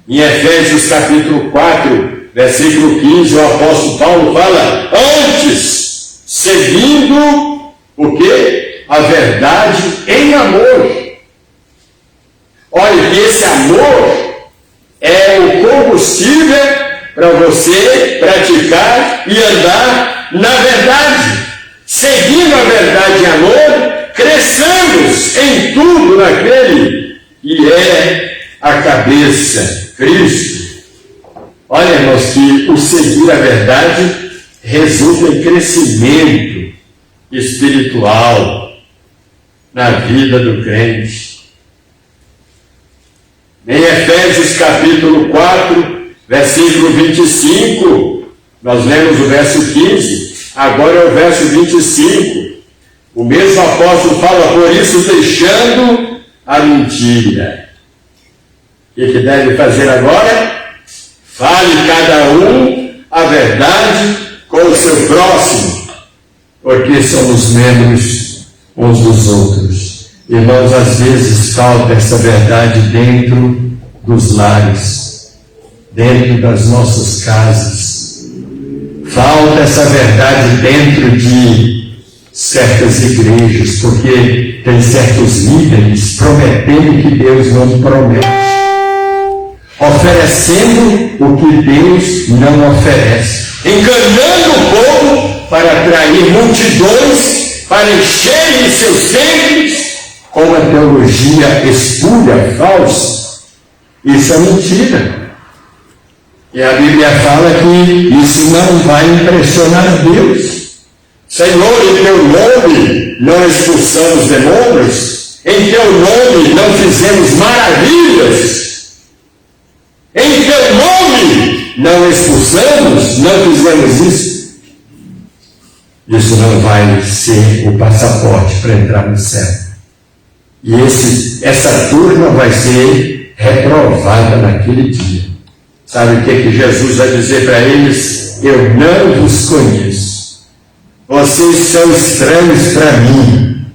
Em Efésios capítulo 4, versículo 15, o apóstolo Paulo fala: antes, seguindo o quê? A verdade em amor. Olha que esse amor é o combustível para você praticar e andar na verdade. Seguindo a verdade em amor, cresçamos em tudo naquele que é a cabeça, Cristo. Olha, irmãos, que o seguir a verdade resulta em crescimento espiritual na vida do crente. Em Efésios capítulo 4, versículo 25, nós lemos o verso 15, agora é o verso 25. O mesmo apóstolo fala: por isso, deixando a mentira. O que deve fazer agora? Fale cada um a verdade com o seu próximo, porque somos membros uns dos outros. Irmãos, às vezes falta essa verdade dentro dos lares, dentro das nossas casas. Falta essa verdade dentro de certas igrejas, porque tem certos líderes prometendo que Deus não promete, oferecendo o que Deus não oferece, enganando o povo para atrair multidões, para encherem seus templos com uma teologia espúria, falsa. Isso é mentira. E a Bíblia fala que isso não vai impressionar Deus. Senhor, em teu nome não expulsamos demônios, em teu nome não fizemos maravilhas, em teu nome não expulsamos, não fizemos isso. Isso não vai ser o passaporte para entrar no céu. E essa turma vai ser reprovada naquele dia. Sabe o que Jesus vai dizer para eles? Eu não vos conheço. Vocês são estranhos para mim.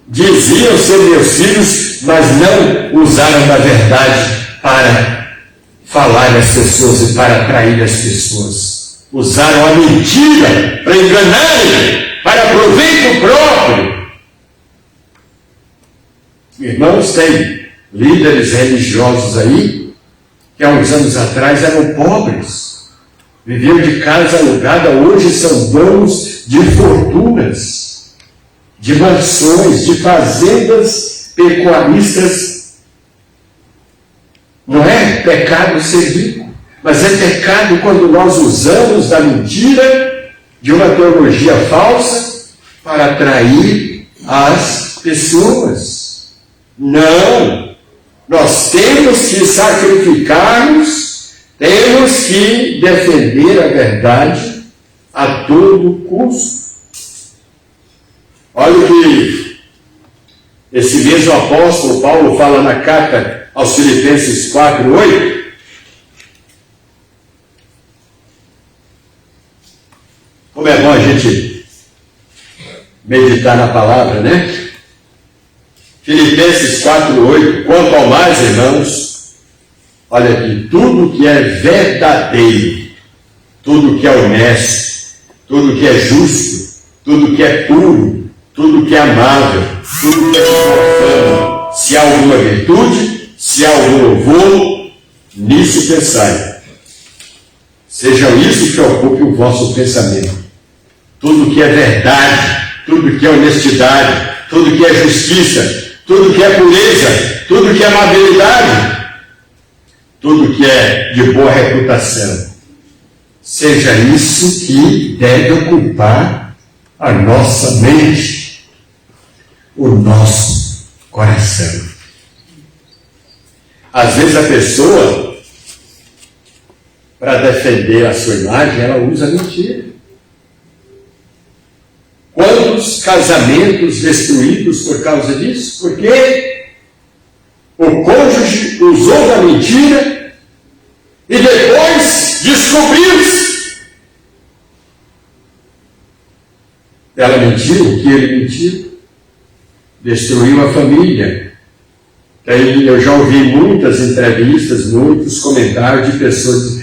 Diziam ser meus filhos, mas não usaram da verdade para falar às pessoas e para atrair as pessoas. Usaram a mentira para enganarem, para proveito próprio. Irmãos, tem líderes religiosos aí que há uns anos atrás eram pobres, viviam de casa alugada, hoje são donos de fortunas, de mansões, de fazendas pecuaristas. Não é pecado ser rico, mas é pecado quando nós usamos da mentira, de uma teologia falsa, para atrair as pessoas. Não! Nós temos que sacrificar-nos, temos que defender a verdade a todo custo. Olha o que esse mesmo apóstolo Paulo fala na carta aos Filipenses 4:8. meditar na palavra, né? Filipenses 4:8, quanto ao mais, irmãos, olha aqui, tudo que é verdadeiro, tudo que é honesto, tudo que é justo, tudo que é puro, tudo que é amável, tudo que é profano, se há alguma virtude, se há algum louvor, nisso pensai. Sejam isso que ocupe o vosso pensamento. Tudo que é verdade, tudo que é honestidade, tudo que é justiça, tudo que é pureza, tudo que é amabilidade, tudo que é de boa reputação. Seja isso que deve ocupar a nossa mente, o nosso coração. Às vezes a pessoa, para defender a sua imagem, ela usa mentira. Quantos casamentos destruídos por causa disso? Porque o cônjuge usou da mentira e depois descobriu-se. Ela mentiu, que ele mentiu, destruiu a família. Aí eu já ouvi muitas entrevistas, muitos comentários de pessoas,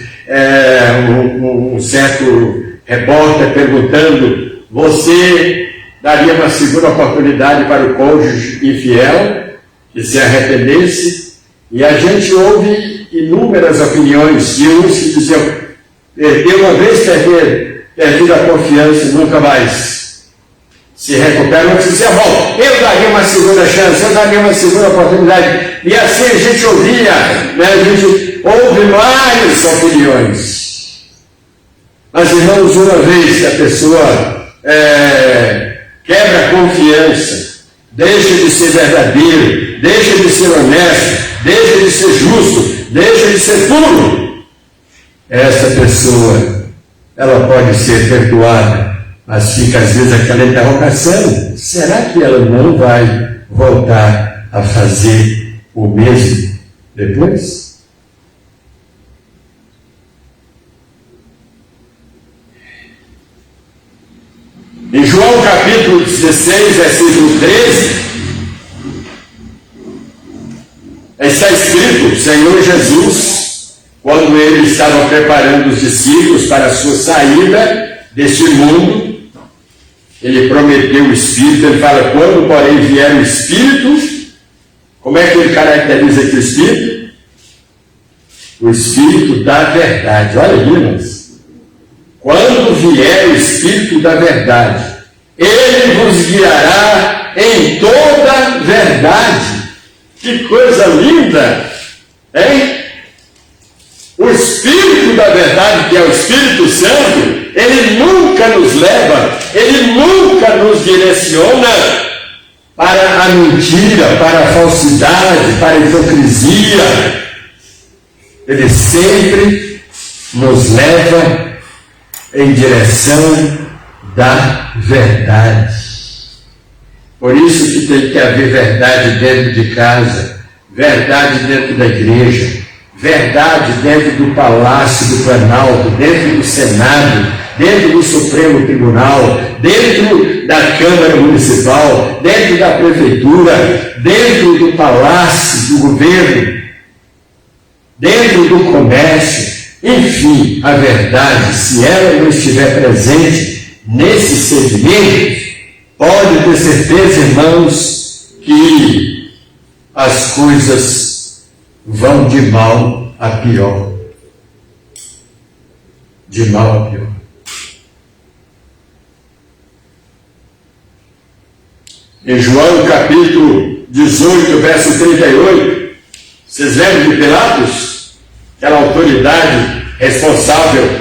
um certo repórter perguntando: você daria uma segunda oportunidade para o cônjuge infiel que se arrependesse? E a gente ouve inúmeras opiniões de uns que diziam: eu uma vez perdido a confiança e nunca mais se recupera. Outros diziam: bom, eu daria uma segunda chance, eu daria uma segunda oportunidade. E assim a gente ouvia, né? A gente ouve várias opiniões. Mas, irmãos, uma vez que a pessoa quebra a confiança, deixa de ser verdadeiro, deixa de ser honesto, deixa de ser justo, deixa de ser puro, essa pessoa, ela pode ser perdoada, mas fica às vezes aquela interrogação: será que ela não vai voltar a fazer o mesmo depois? Em João capítulo 16, versículo 13, está escrito: o Senhor Jesus, quando ele estava preparando os discípulos para a sua saída deste mundo, ele prometeu o Espírito. Ele fala: quando porém vier o Espírito, como é que ele caracteriza aqui o Espírito? O Espírito da verdade. Olha aqui, irmãos. Quando vier o Espírito da verdade, ele vos guiará em toda verdade. Que coisa linda, hein? O Espírito da verdade, que é o Espírito Santo, ele nunca nos leva, ele nunca nos direciona para a mentira, para a falsidade, para a hipocrisia. Ele sempre nos leva em direção da verdade. Por isso que tem que haver verdade dentro de casa, verdade dentro da igreja, verdade dentro do Palácio do Planalto, dentro do Senado, dentro do Supremo Tribunal, dentro da Câmara Municipal, dentro da Prefeitura, dentro do Palácio do Governo, dentro do comércio. Enfim, a verdade, se ela não estiver presente nesses segmentos, pode ter certeza, irmãos, que as coisas vão de mal a pior. De mal a pior. Em João capítulo 18, verso 38, vocês lembram de Pilatos? Aquela autoridade responsável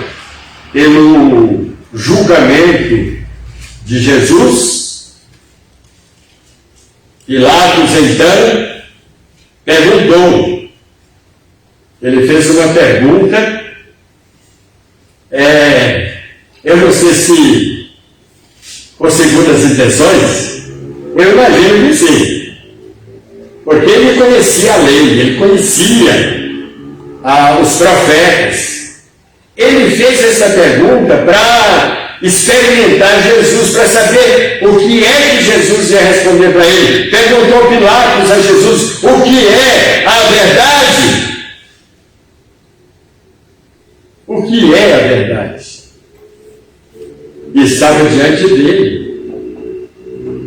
pelo julgamento de Jesus. Pilatos, então, perguntou. Ele fez uma pergunta. Eu não sei se por segundas intenções, eu imagino que sim. Porque ele conhecia a lei, ele conhecia os profetas. Ele fez essa pergunta para experimentar Jesus, para saber o que é que Jesus ia responder para ele. Perguntou Pilatos a Jesus: o que é a verdade? O que é a verdade? E estava diante dele.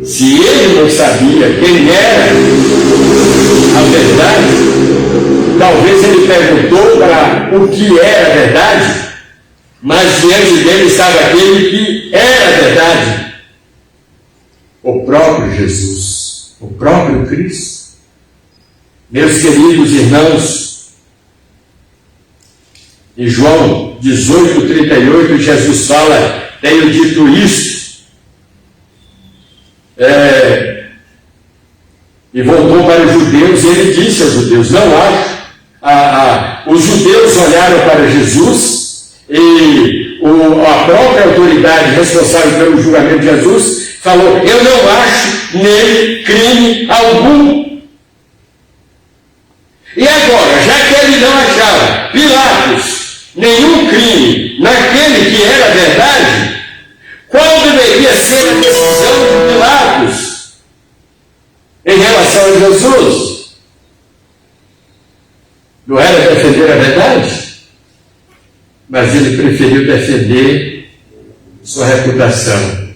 Se ele não sabia quem era a verdade, talvez ele perguntou para o que era a verdade, mas diante dele estava aquele que era a verdade. O próprio Jesus, o próprio Cristo. Meus queridos irmãos, em João 18:38, Jesus fala: tenho dito isto. E voltou para os judeus, e ele disse aos judeus: não acho. Os judeus olharam para Jesus, e a própria autoridade responsável pelo julgamento de Jesus falou: eu não acho nele crime algum. E agora, já que ele não achava, Pilatos, nenhum crime naquele que era a verdade, qual deveria ser a decisão de Pilatos em relação a Jesus? Não era defender a verdade? Mas ele preferiu defender sua reputação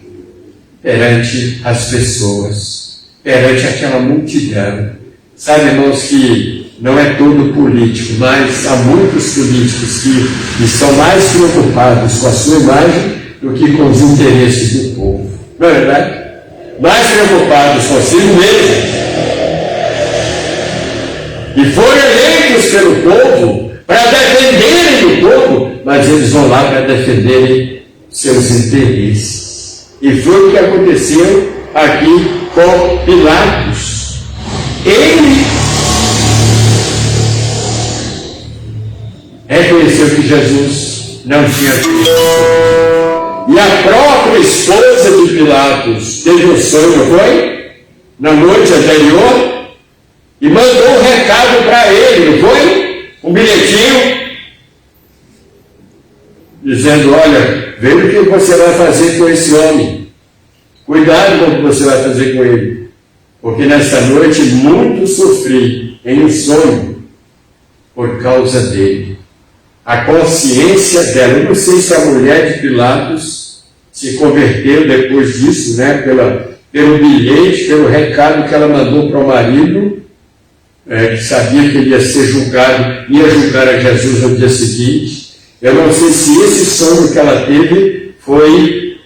perante as pessoas, perante aquela multidão. Sabe, irmãos, que não é todo político, mas há muitos políticos que estão mais preocupados com a sua imagem do que com os interesses do povo. Não é verdade? Mais preocupados consigo mesmo. E foram eleitos pelo povo para defenderem o povo, mas eles vão lá para defenderem seus interesses. E foi o que aconteceu aqui com Pilatos. Ele reconheceu que Jesus não tinha feito. E a própria esposa de Pilatos teve um sonho, não foi? Na noite anterior, e mandou um recado para ele, não foi? Um bilhetinho, dizendo: olha, veja o que você vai fazer com esse homem. Cuidado com o que você vai fazer com ele. Porque nesta noite muito sofri em um sonho por causa dele. A consciência dela, eu não sei se a mulher de Pilatos se converteu depois disso, né, pelo bilhete, pelo recado que ela mandou para o marido, que sabia que ele ia ser julgado, ia julgar a Jesus no dia seguinte. Eu não sei se esse sonho que ela teve foi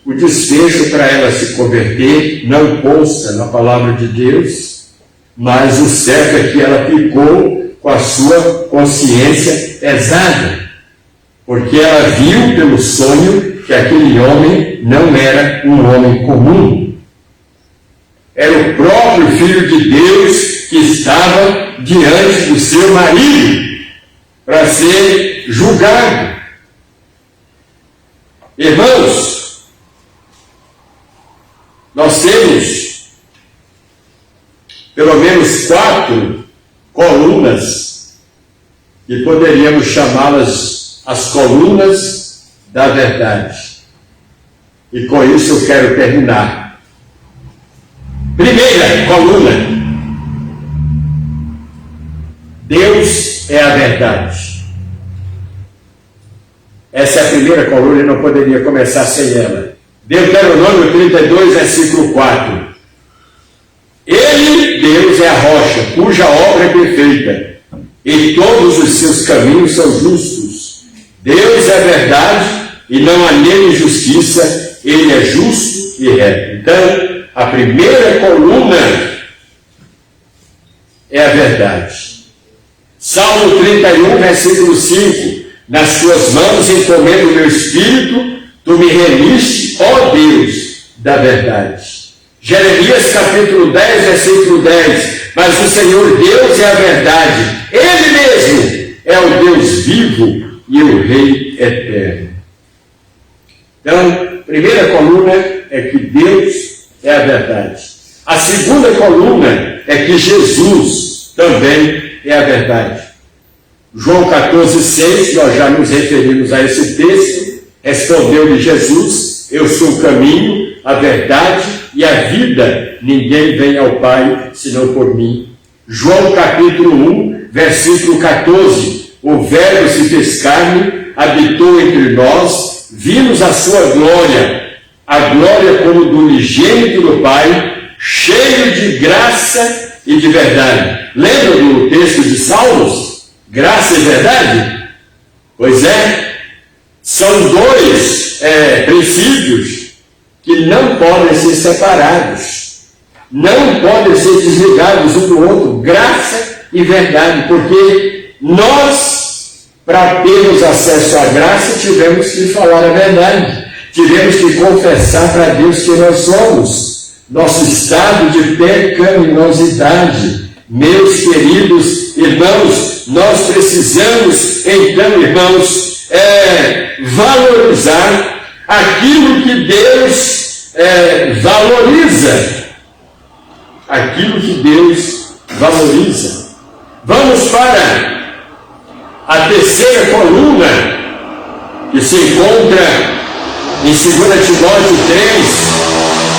o desfecho para ela se converter, não consta na palavra de Deus, mas o certo é que ela ficou com a sua consciência pesada, porque ela viu pelo sonho que aquele homem não era um homem comum. Era o próprio Filho de Deus que estava diante do seu marido para ser julgado. Irmãos, nós temos pelo menos 4 colunas, e poderíamos chamá-las as colunas da verdade. E com isso eu quero terminar. Primeira coluna: Deus é a verdade. Essa é a primeira coluna e não poderia começar sem ela. Deuteronômio 32, versículo 4. Ele, Deus, é a rocha, cuja obra é perfeita, e todos os seus caminhos são justos. Deus é verdade, e não há nele injustiça, ele é justo e reto. Então, a primeira coluna é a verdade. Salmo 31, versículo 5. Nas tuas mãos encomendo o meu espírito, tu me remiste, ó Deus da verdade. Jeremias capítulo 10, versículo 10. Mas o Senhor Deus é a verdade, Ele mesmo é o Deus vivo e o Rei eterno. Então, primeira coluna é que Deus é a verdade. A segunda coluna é que Jesus também é a verdade. João 14, 6, nós já nos referimos a esse texto, Respondeu-lhe Jesus: eu sou o caminho, a verdade e a vida. Ninguém vem ao Pai senão por mim. João capítulo 1, versículo 14. O Verbo se fez carne, habitou entre nós, vimos a sua glória, a glória como do unigênito do Pai, cheio de graça e de verdade. Lembra do texto de Salmos? Graça e verdade? Pois é, são dois princípios que não podem ser separados, não podem ser desligados um do outro, graça e verdade, porque nós, para termos acesso à graça, tivemos que falar a verdade, tivemos que confessar para Deus que nós somos, nosso estado de pecaminosidade. Meus queridos irmãos, nós precisamos, então, irmãos, valorizar aquilo que Deus valoriza. Aquilo que Deus valoriza. Vamos para a terceira coluna, que se encontra em 2 Timóteo 3,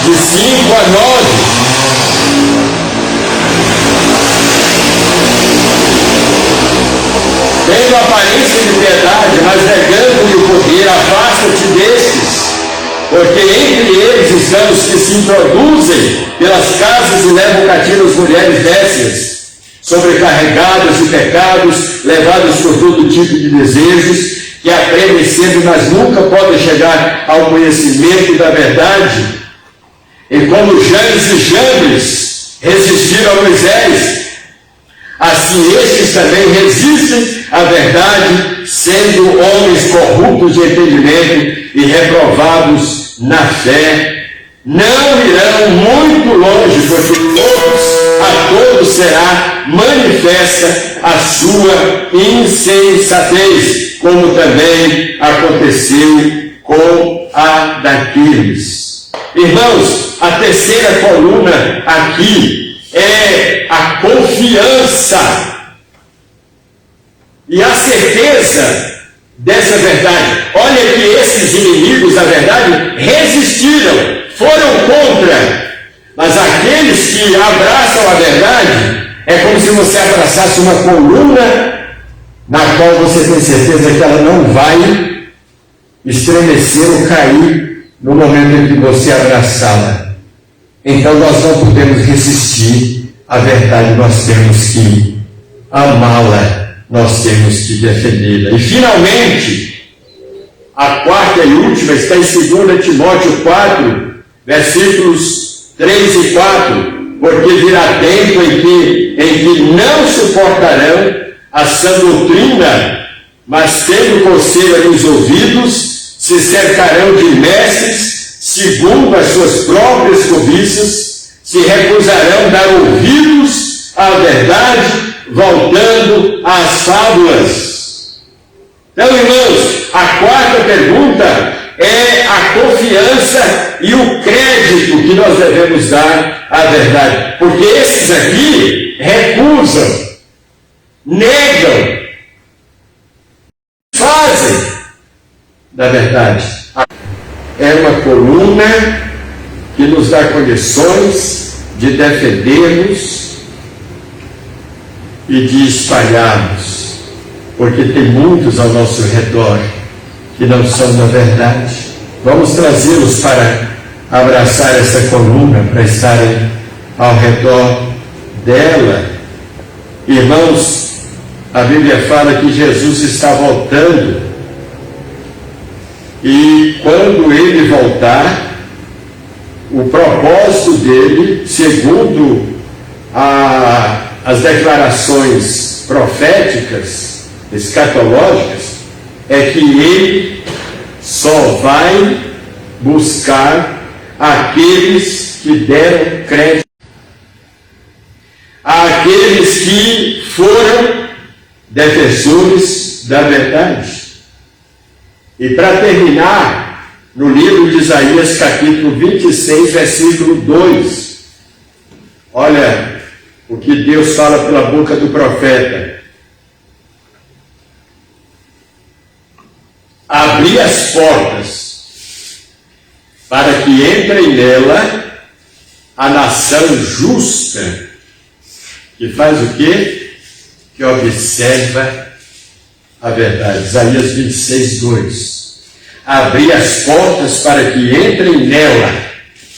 de 5 a 9. Tendo aparência de piedade, mas negando-lhe o poder, afasta-te destes, porque entre eles estão os que se introduzem pelas casas e levam cativas mulheres nécias, sobrecarregadas de pecados, levadas por todo tipo de desejos, que aprendem sempre, mas nunca podem chegar ao conhecimento da verdade. E como Janes e Jambres resistiram a Moisés, assim estes também resistem à verdade, sendo homens corruptos de entendimento e reprovados na fé. Não irão muito longe, porque a todos será manifesta a sua insensatez, como também aconteceu com a daqueles. Irmãos, a terceira coluna aqui é a confiança e a certeza dessa verdade. Olha que esses inimigos da verdade resistiram, foram contra, mas aqueles que abraçam a verdade, é como se você abraçasse uma coluna na qual você tem certeza que ela não vai estremecer ou cair no momento em que você abraçá-la. Então nós não podemos resistir à verdade, nós temos que amá-la, nós temos que defendê-la. E finalmente, a quarta e última está em 2 Timóteo 4, versículos 3 e 4, porque virá tempo em que não suportarão a sã doutrina, mas tendo conselho ali os ouvidos, se cercarão de mestres, segundo as suas próprias cobiças, se recusarão a dar ouvidos à verdade, voltando às fábulas. Então, irmãos, a quarta pergunta é a confiança e o crédito que nós devemos dar à verdade. Porque esses aqui recusam, negam, fazem da verdade. É uma coluna que nos dá condições de defendermos e de espalharmos, porque tem muitos ao nosso redor que não são da verdade. Vamos trazê-los para abraçar essa coluna, para estarem ao redor dela. Irmãos, a Bíblia fala que Jesus está voltando, e quando ele voltar, o propósito dele, segundo as declarações proféticas, escatológicas, é que ele só vai buscar aqueles que deram crédito, aqueles que foram defensores da verdade. E para terminar, no livro de Isaías, capítulo 26, versículo 2, olha o que Deus fala pela boca do profeta. abri as portas para que entrem nela a nação justa, que faz o quê? Que observa a verdade. Isaías 26, 2. Abri as portas para que entrem nela.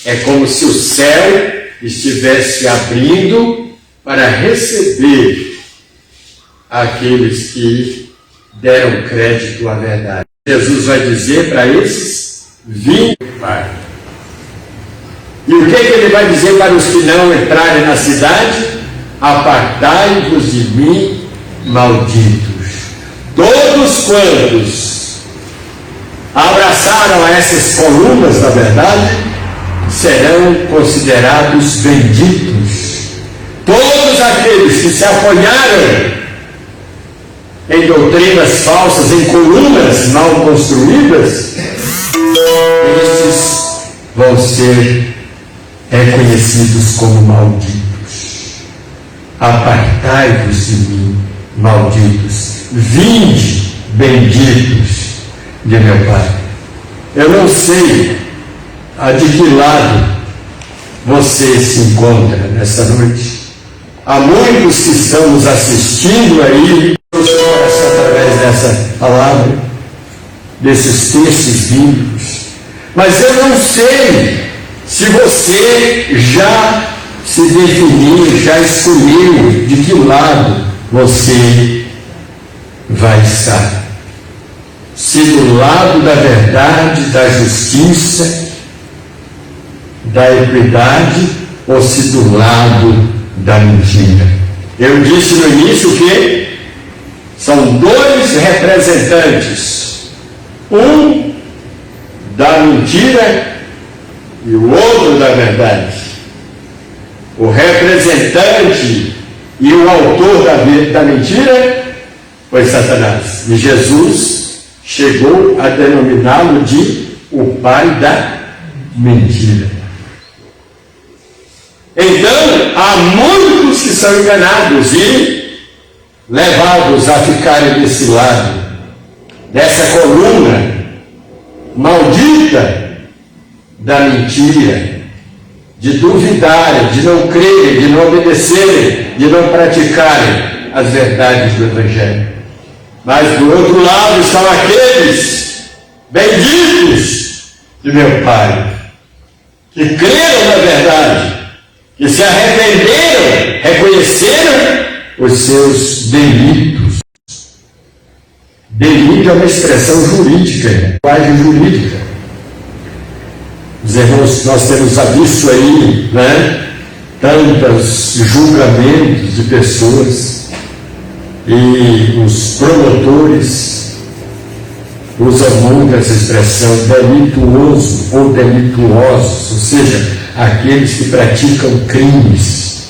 É como se o céu estivesse abrindo para receber aqueles que deram crédito à verdade. Jesus vai dizer para esses: vinde, Pai. E o que ele vai dizer para os que não entrarem na cidade? Apartai-vos de mim, malditos. Todos quantos abraçaram essas colunas da verdade serão considerados benditos. Todos aqueles que se apoiaram em doutrinas falsas, em colunas mal construídas, estes vão ser reconhecidos como malditos. Apartai-vos de mim, malditos. Vinde, benditos de meu Pai. Eu não sei de que lado você se encontra nessa noite. Há muitos que estão nos assistindo aí, através dessa palavra, desses textos bíblicos. Mas eu não sei se você já se definiu, já escolheu de que lado você vai estar. Se do lado da verdade, da justiça, da equidade, ou se do lado da mentira. Eu disse no início que são dois representantes, um da mentira e o outro da verdade. O representante e o autor da mentira foi Satanás. E Jesus chegou a denominá-lo de o pai da mentira. Então, há muitos que são enganados e levados a ficarem desse lado, dessa coluna maldita da mentira, de duvidarem, de não crerem, de não obedecerem, de não praticarem as verdades do Evangelho. Mas do outro lado estão aqueles benditos de meu Pai, que creram na verdade, que se arrependeram, reconheceram os seus delitos. Delito é uma expressão jurídica, quase jurídica. Os irmãos, nós temos visto aí, tantos julgamentos de pessoas, e os promotores usam muito essa expressão delituoso ou delituosos, ou seja, aqueles que praticam crimes.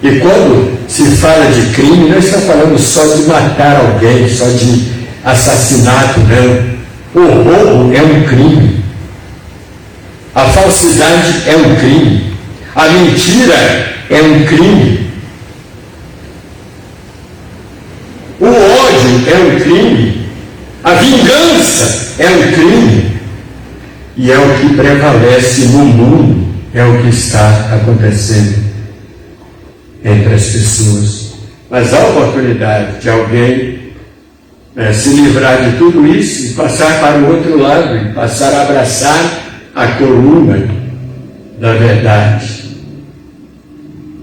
E quando se fala de crime, não está falando só de matar alguém, só de assassinato, não. O roubo é um crime. A falsidade é um crime. A mentira é um crime. O ódio é um crime. A vingança é um crime. E é o que prevalece no mundo, é o que está acontecendo entre as pessoas. Mas a oportunidade de alguém se livrar de tudo isso e passar para o outro lado, e passar a abraçar a coluna da verdade,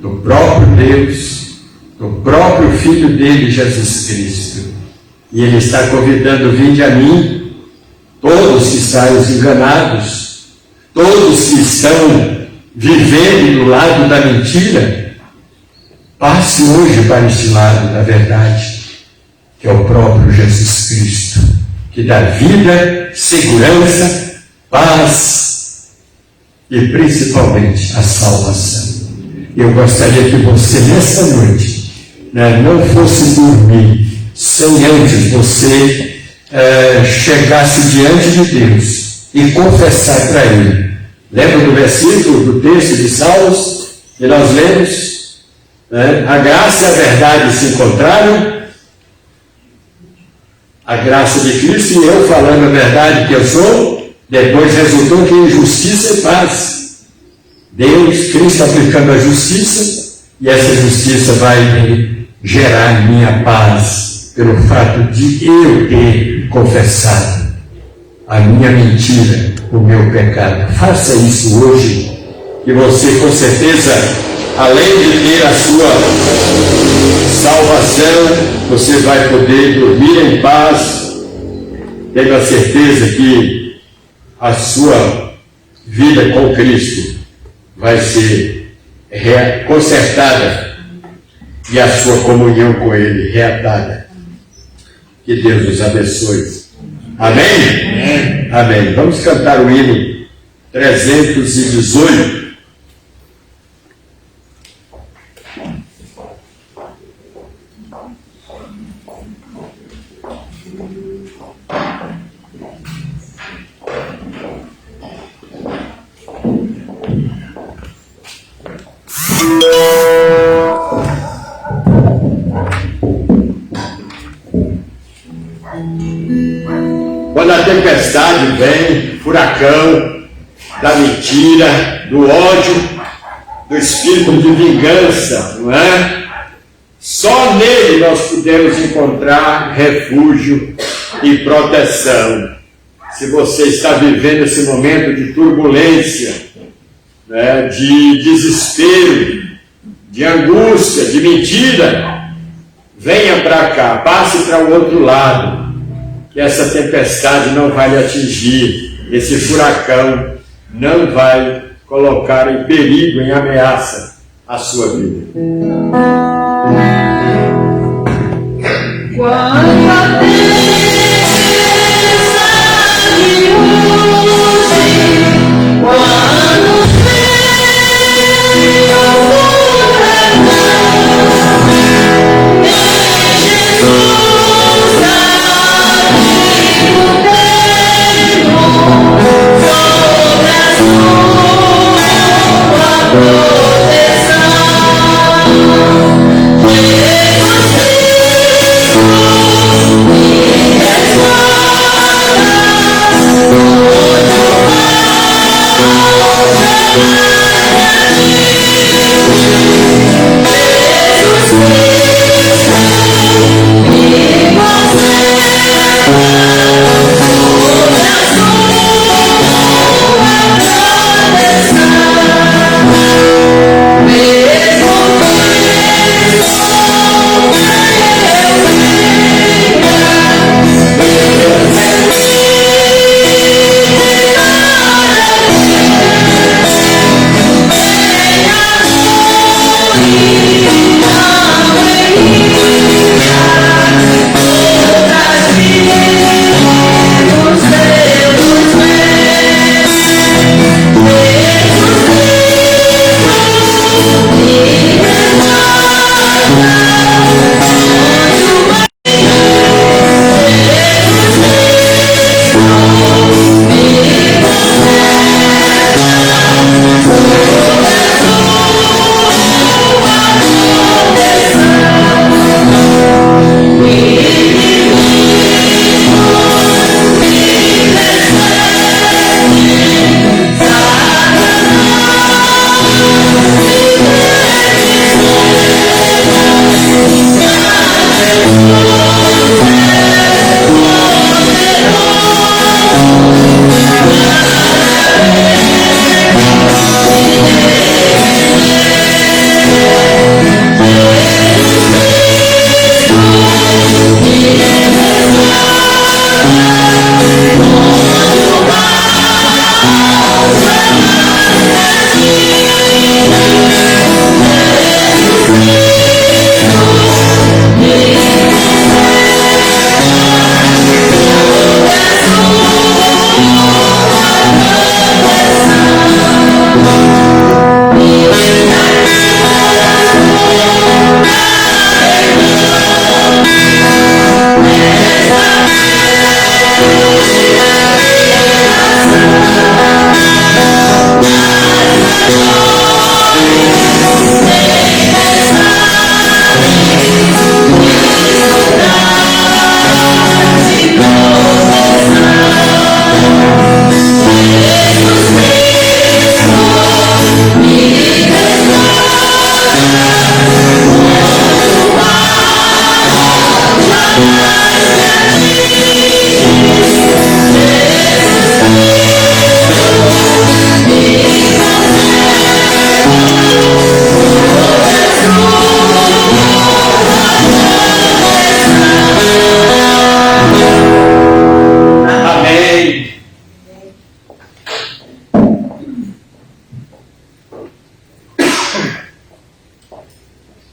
do próprio Deus, do próprio Filho dele, Jesus Cristo. E ele está convidando: vinde a mim, todos que estáis enganados, todos que estão vivendo do lado da mentira, passe hoje para este lado da verdade, que é o próprio Jesus Cristo, que dá vida, segurança, paz e principalmente a salvação. Eu gostaria que você nessa noite não fosse dormir sem antes você chegasse diante de Deus e confessar para Ele. Lembra do versículo do texto de Salmos que nós lemos? A graça e a verdade se encontraram, a graça de Cristo e eu falando a verdade que eu sou, depois resultou que injustiça e paz. Deus, Cristo aplicando a justiça, e essa justiça vai gerar minha paz, pelo fato de eu ter confessado a minha mentira, o meu pecado. Faça isso hoje, que você com certeza, além de ter a sua salvação, você vai poder dormir em paz, tendo a certeza que a sua vida com Cristo vai ser consertada e a sua comunhão com Ele reatada. Que Deus nos abençoe. Amém? Amém. Amém. Vamos cantar o hino 318. Quando a tempestade vem, furacão, da mentira, do ódio, do espírito de vingança, não é? Só nele nós podemos encontrar refúgio e proteção. Se você está vivendo esse momento de turbulência, né, de desespero, de angústia, de mentira, venha para cá, passe para o outro lado, que essa tempestade não vai lhe atingir, esse furacão não vai colocar em perigo, em ameaça a sua vida. Quando a tempestade ruge, quando vem o furacão, em Jesus amigo tenho, sobre a sua proteção.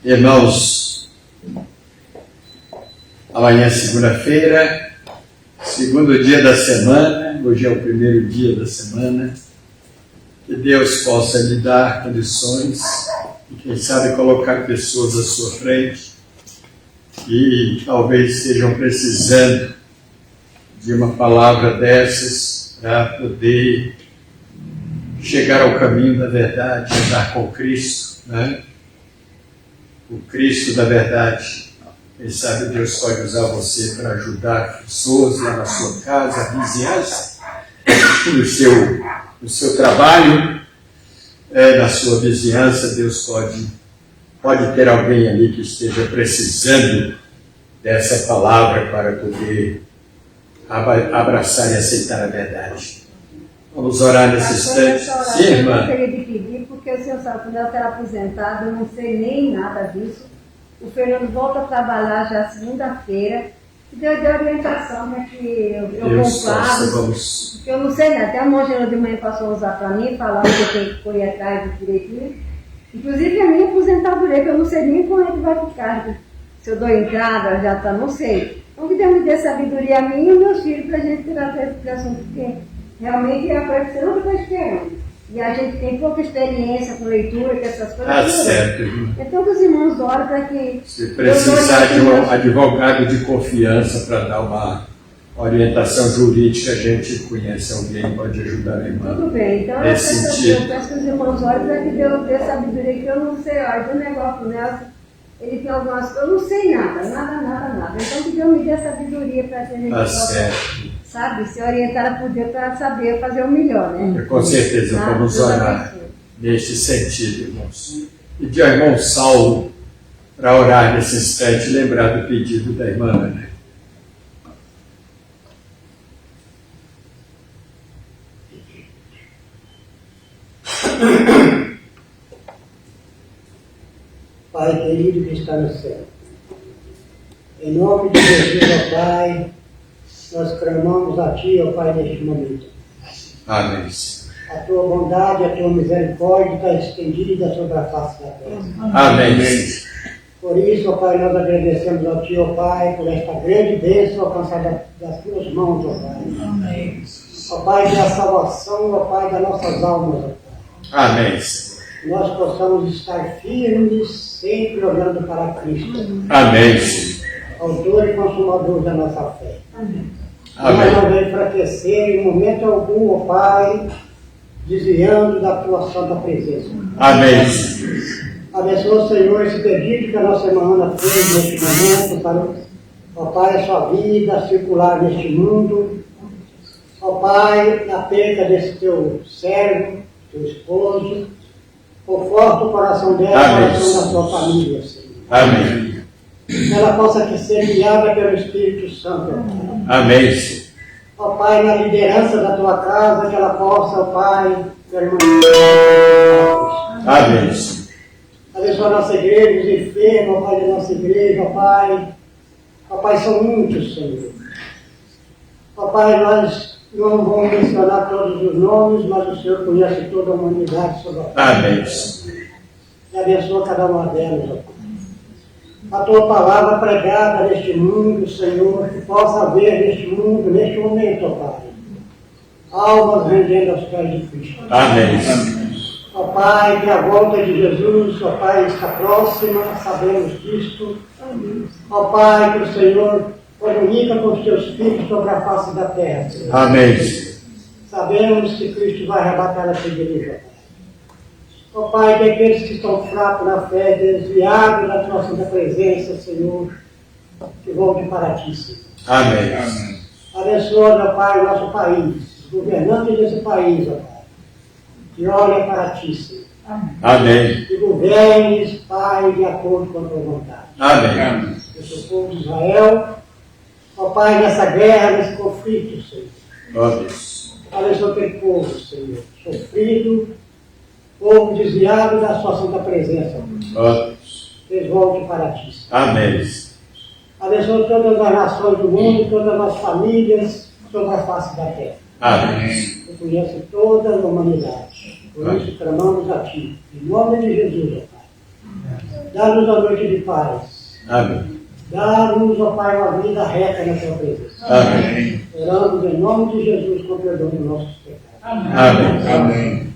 Irmãos, amanhã é segunda-feira, segundo dia da semana, hoje é o primeiro dia da semana, que Deus possa lhe dar condições e, quem sabe, colocar pessoas à sua frente que talvez estejam precisando de uma palavra dessas para poder chegar ao caminho da verdade, andar com Cristo, né? O Cristo da verdade. Quem sabe Deus pode usar você para ajudar pessoas lá na sua casa, vizinhança, no seu trabalho, na sua vizinhança. Deus pode ter alguém ali que esteja precisando dessa palavra para poder abraçar e aceitar a verdade. Vamos orar nesse instante. Sim, irmã. Eu gostaria de pedir, porque o senhor sabe, quando eu era aposentado, eu não sei nem nada disso. O Fernando volta a trabalhar já segunda-feira. E deu orientação, né, que eu comprava. Porque eu não sei nada. Até a Mongela de manhã passou a usar para mim, falando que eu tenho que correr atrás do direitinho. Inclusive a minha aposentadoria, que eu não sei nem como é que vai ficar. Se eu dou entrada, já está, não sei. Então que Deus me dê sabedoria a mim e aos meus filhos para a gente tratar esse assunto, porque realmente é a coisa que você não está esperando. E a gente tem pouca experiência com leitura, com essas coisas. Tá certo. Então que os irmãos oram para que... Se precisar de um advogado de confiança para dar uma orientação jurídica, a gente conhece alguém, pode ajudar a irmã. Tudo bem, então eu peço que os irmãos orem para que Deus dê sabedoria, que eu não sei, olha, do negócio do Nelson, ele tem algumas coisas, eu não sei nada. Então que Deus me dê sabedoria para que a gente possa, sabe, se orientar a poder para saber fazer o melhor, né? Com certeza, vamos orar neste sentido, irmãos. E de irmão Saulo, para orar nesse instante, lembrar do pedido da irmã Ana. Pai querido que está no céu, em nome de Jesus, ó Pai, nós clamamos a Ti, ó Pai, neste momento. Amém. A Tua bondade, a Tua misericórdia está estendida sobre a face da terra. Amém. Por isso, ó Pai, nós agradecemos a Ti, ó Pai, por esta grande bênção alcançada das Tuas mãos, ó Pai. Amém. Ó Pai, da salvação, ó Pai, das nossas almas, ó Pai. Amém. Nós possamos estar firmes, sempre olhando para Cristo. Amém. Autor e consumador da nossa fé. Amém. Nós não vamos enfraquecer em momento algum, ó Pai, desviando da Tua santa presença. Amém. Abençoa, Senhor, esse pedido que a nossa irmã Ana fez neste momento, para, ó Pai, a sua vida circular neste mundo. Ó Pai, na perca desse Teu servo, Teu esposo, conforta o coração dela, o coração da sua família, Senhor. Amém. Ela possa ser guiada pelo Espírito Santo, ó Pai. Amém. Ó Pai, na liderança da Tua casa, que ela possa, ó Pai, permanecer. Amém. Abençoa a nossa igreja, os enfermos, ó Pai, da nossa igreja, ó Pai. Ó Pai, são muitos, Senhor. Ó Pai, nós não vamos mencionar todos os nomes, mas o Senhor conhece toda a humanidade sobre a terra. Amém. E abençoa cada uma delas, ó Pai. A Tua palavra pregada neste mundo, Senhor, que possa haver neste mundo, neste momento, ó Pai, almas rendendo aos pés de Cristo. Amém. Ó Pai, que a volta de Jesus, ó Pai, está próxima, sabemos disto. Ó Pai, que o Senhor comunica com os Teus filhos sobre a face da terra, Senhor. Amém. Sabemos que Cristo vai arrebatar essa igreja, Pai. Ó Pai, que aqueles que estão fracos na fé, desviados da Tua santa presença, Senhor, que voltem para Ti, Senhor. Amém. Abençoa, ó Pai, o nosso país, os governantes desse país, ó Pai, que olhem para Ti, Senhor. Amém. Que governes, Pai, de acordo com a Tua vontade. Amém. Eu sou o povo de Israel, ó Pai, nessa guerra, nesse conflito, Senhor. Ó Deus. Abençoa aquele povo, Senhor, sofrido, povo desviado da Sua santa presença. Ó Deus. Que eles voltem para Ti, Senhor. Amém. Abençoa todas as nações do mundo, todas as famílias sobre a face da terra. Amém. Tu conheces toda a humanidade. Por isso clamamos a Ti, em nome de Jesus, ó Pai. Dá-nos a noite de paz. Amém. Dá-nos, ó Pai, uma vida reta na tua presença. Amém. Oramos em nome de Jesus com perdão dos nossos pecados. Amém. Amém.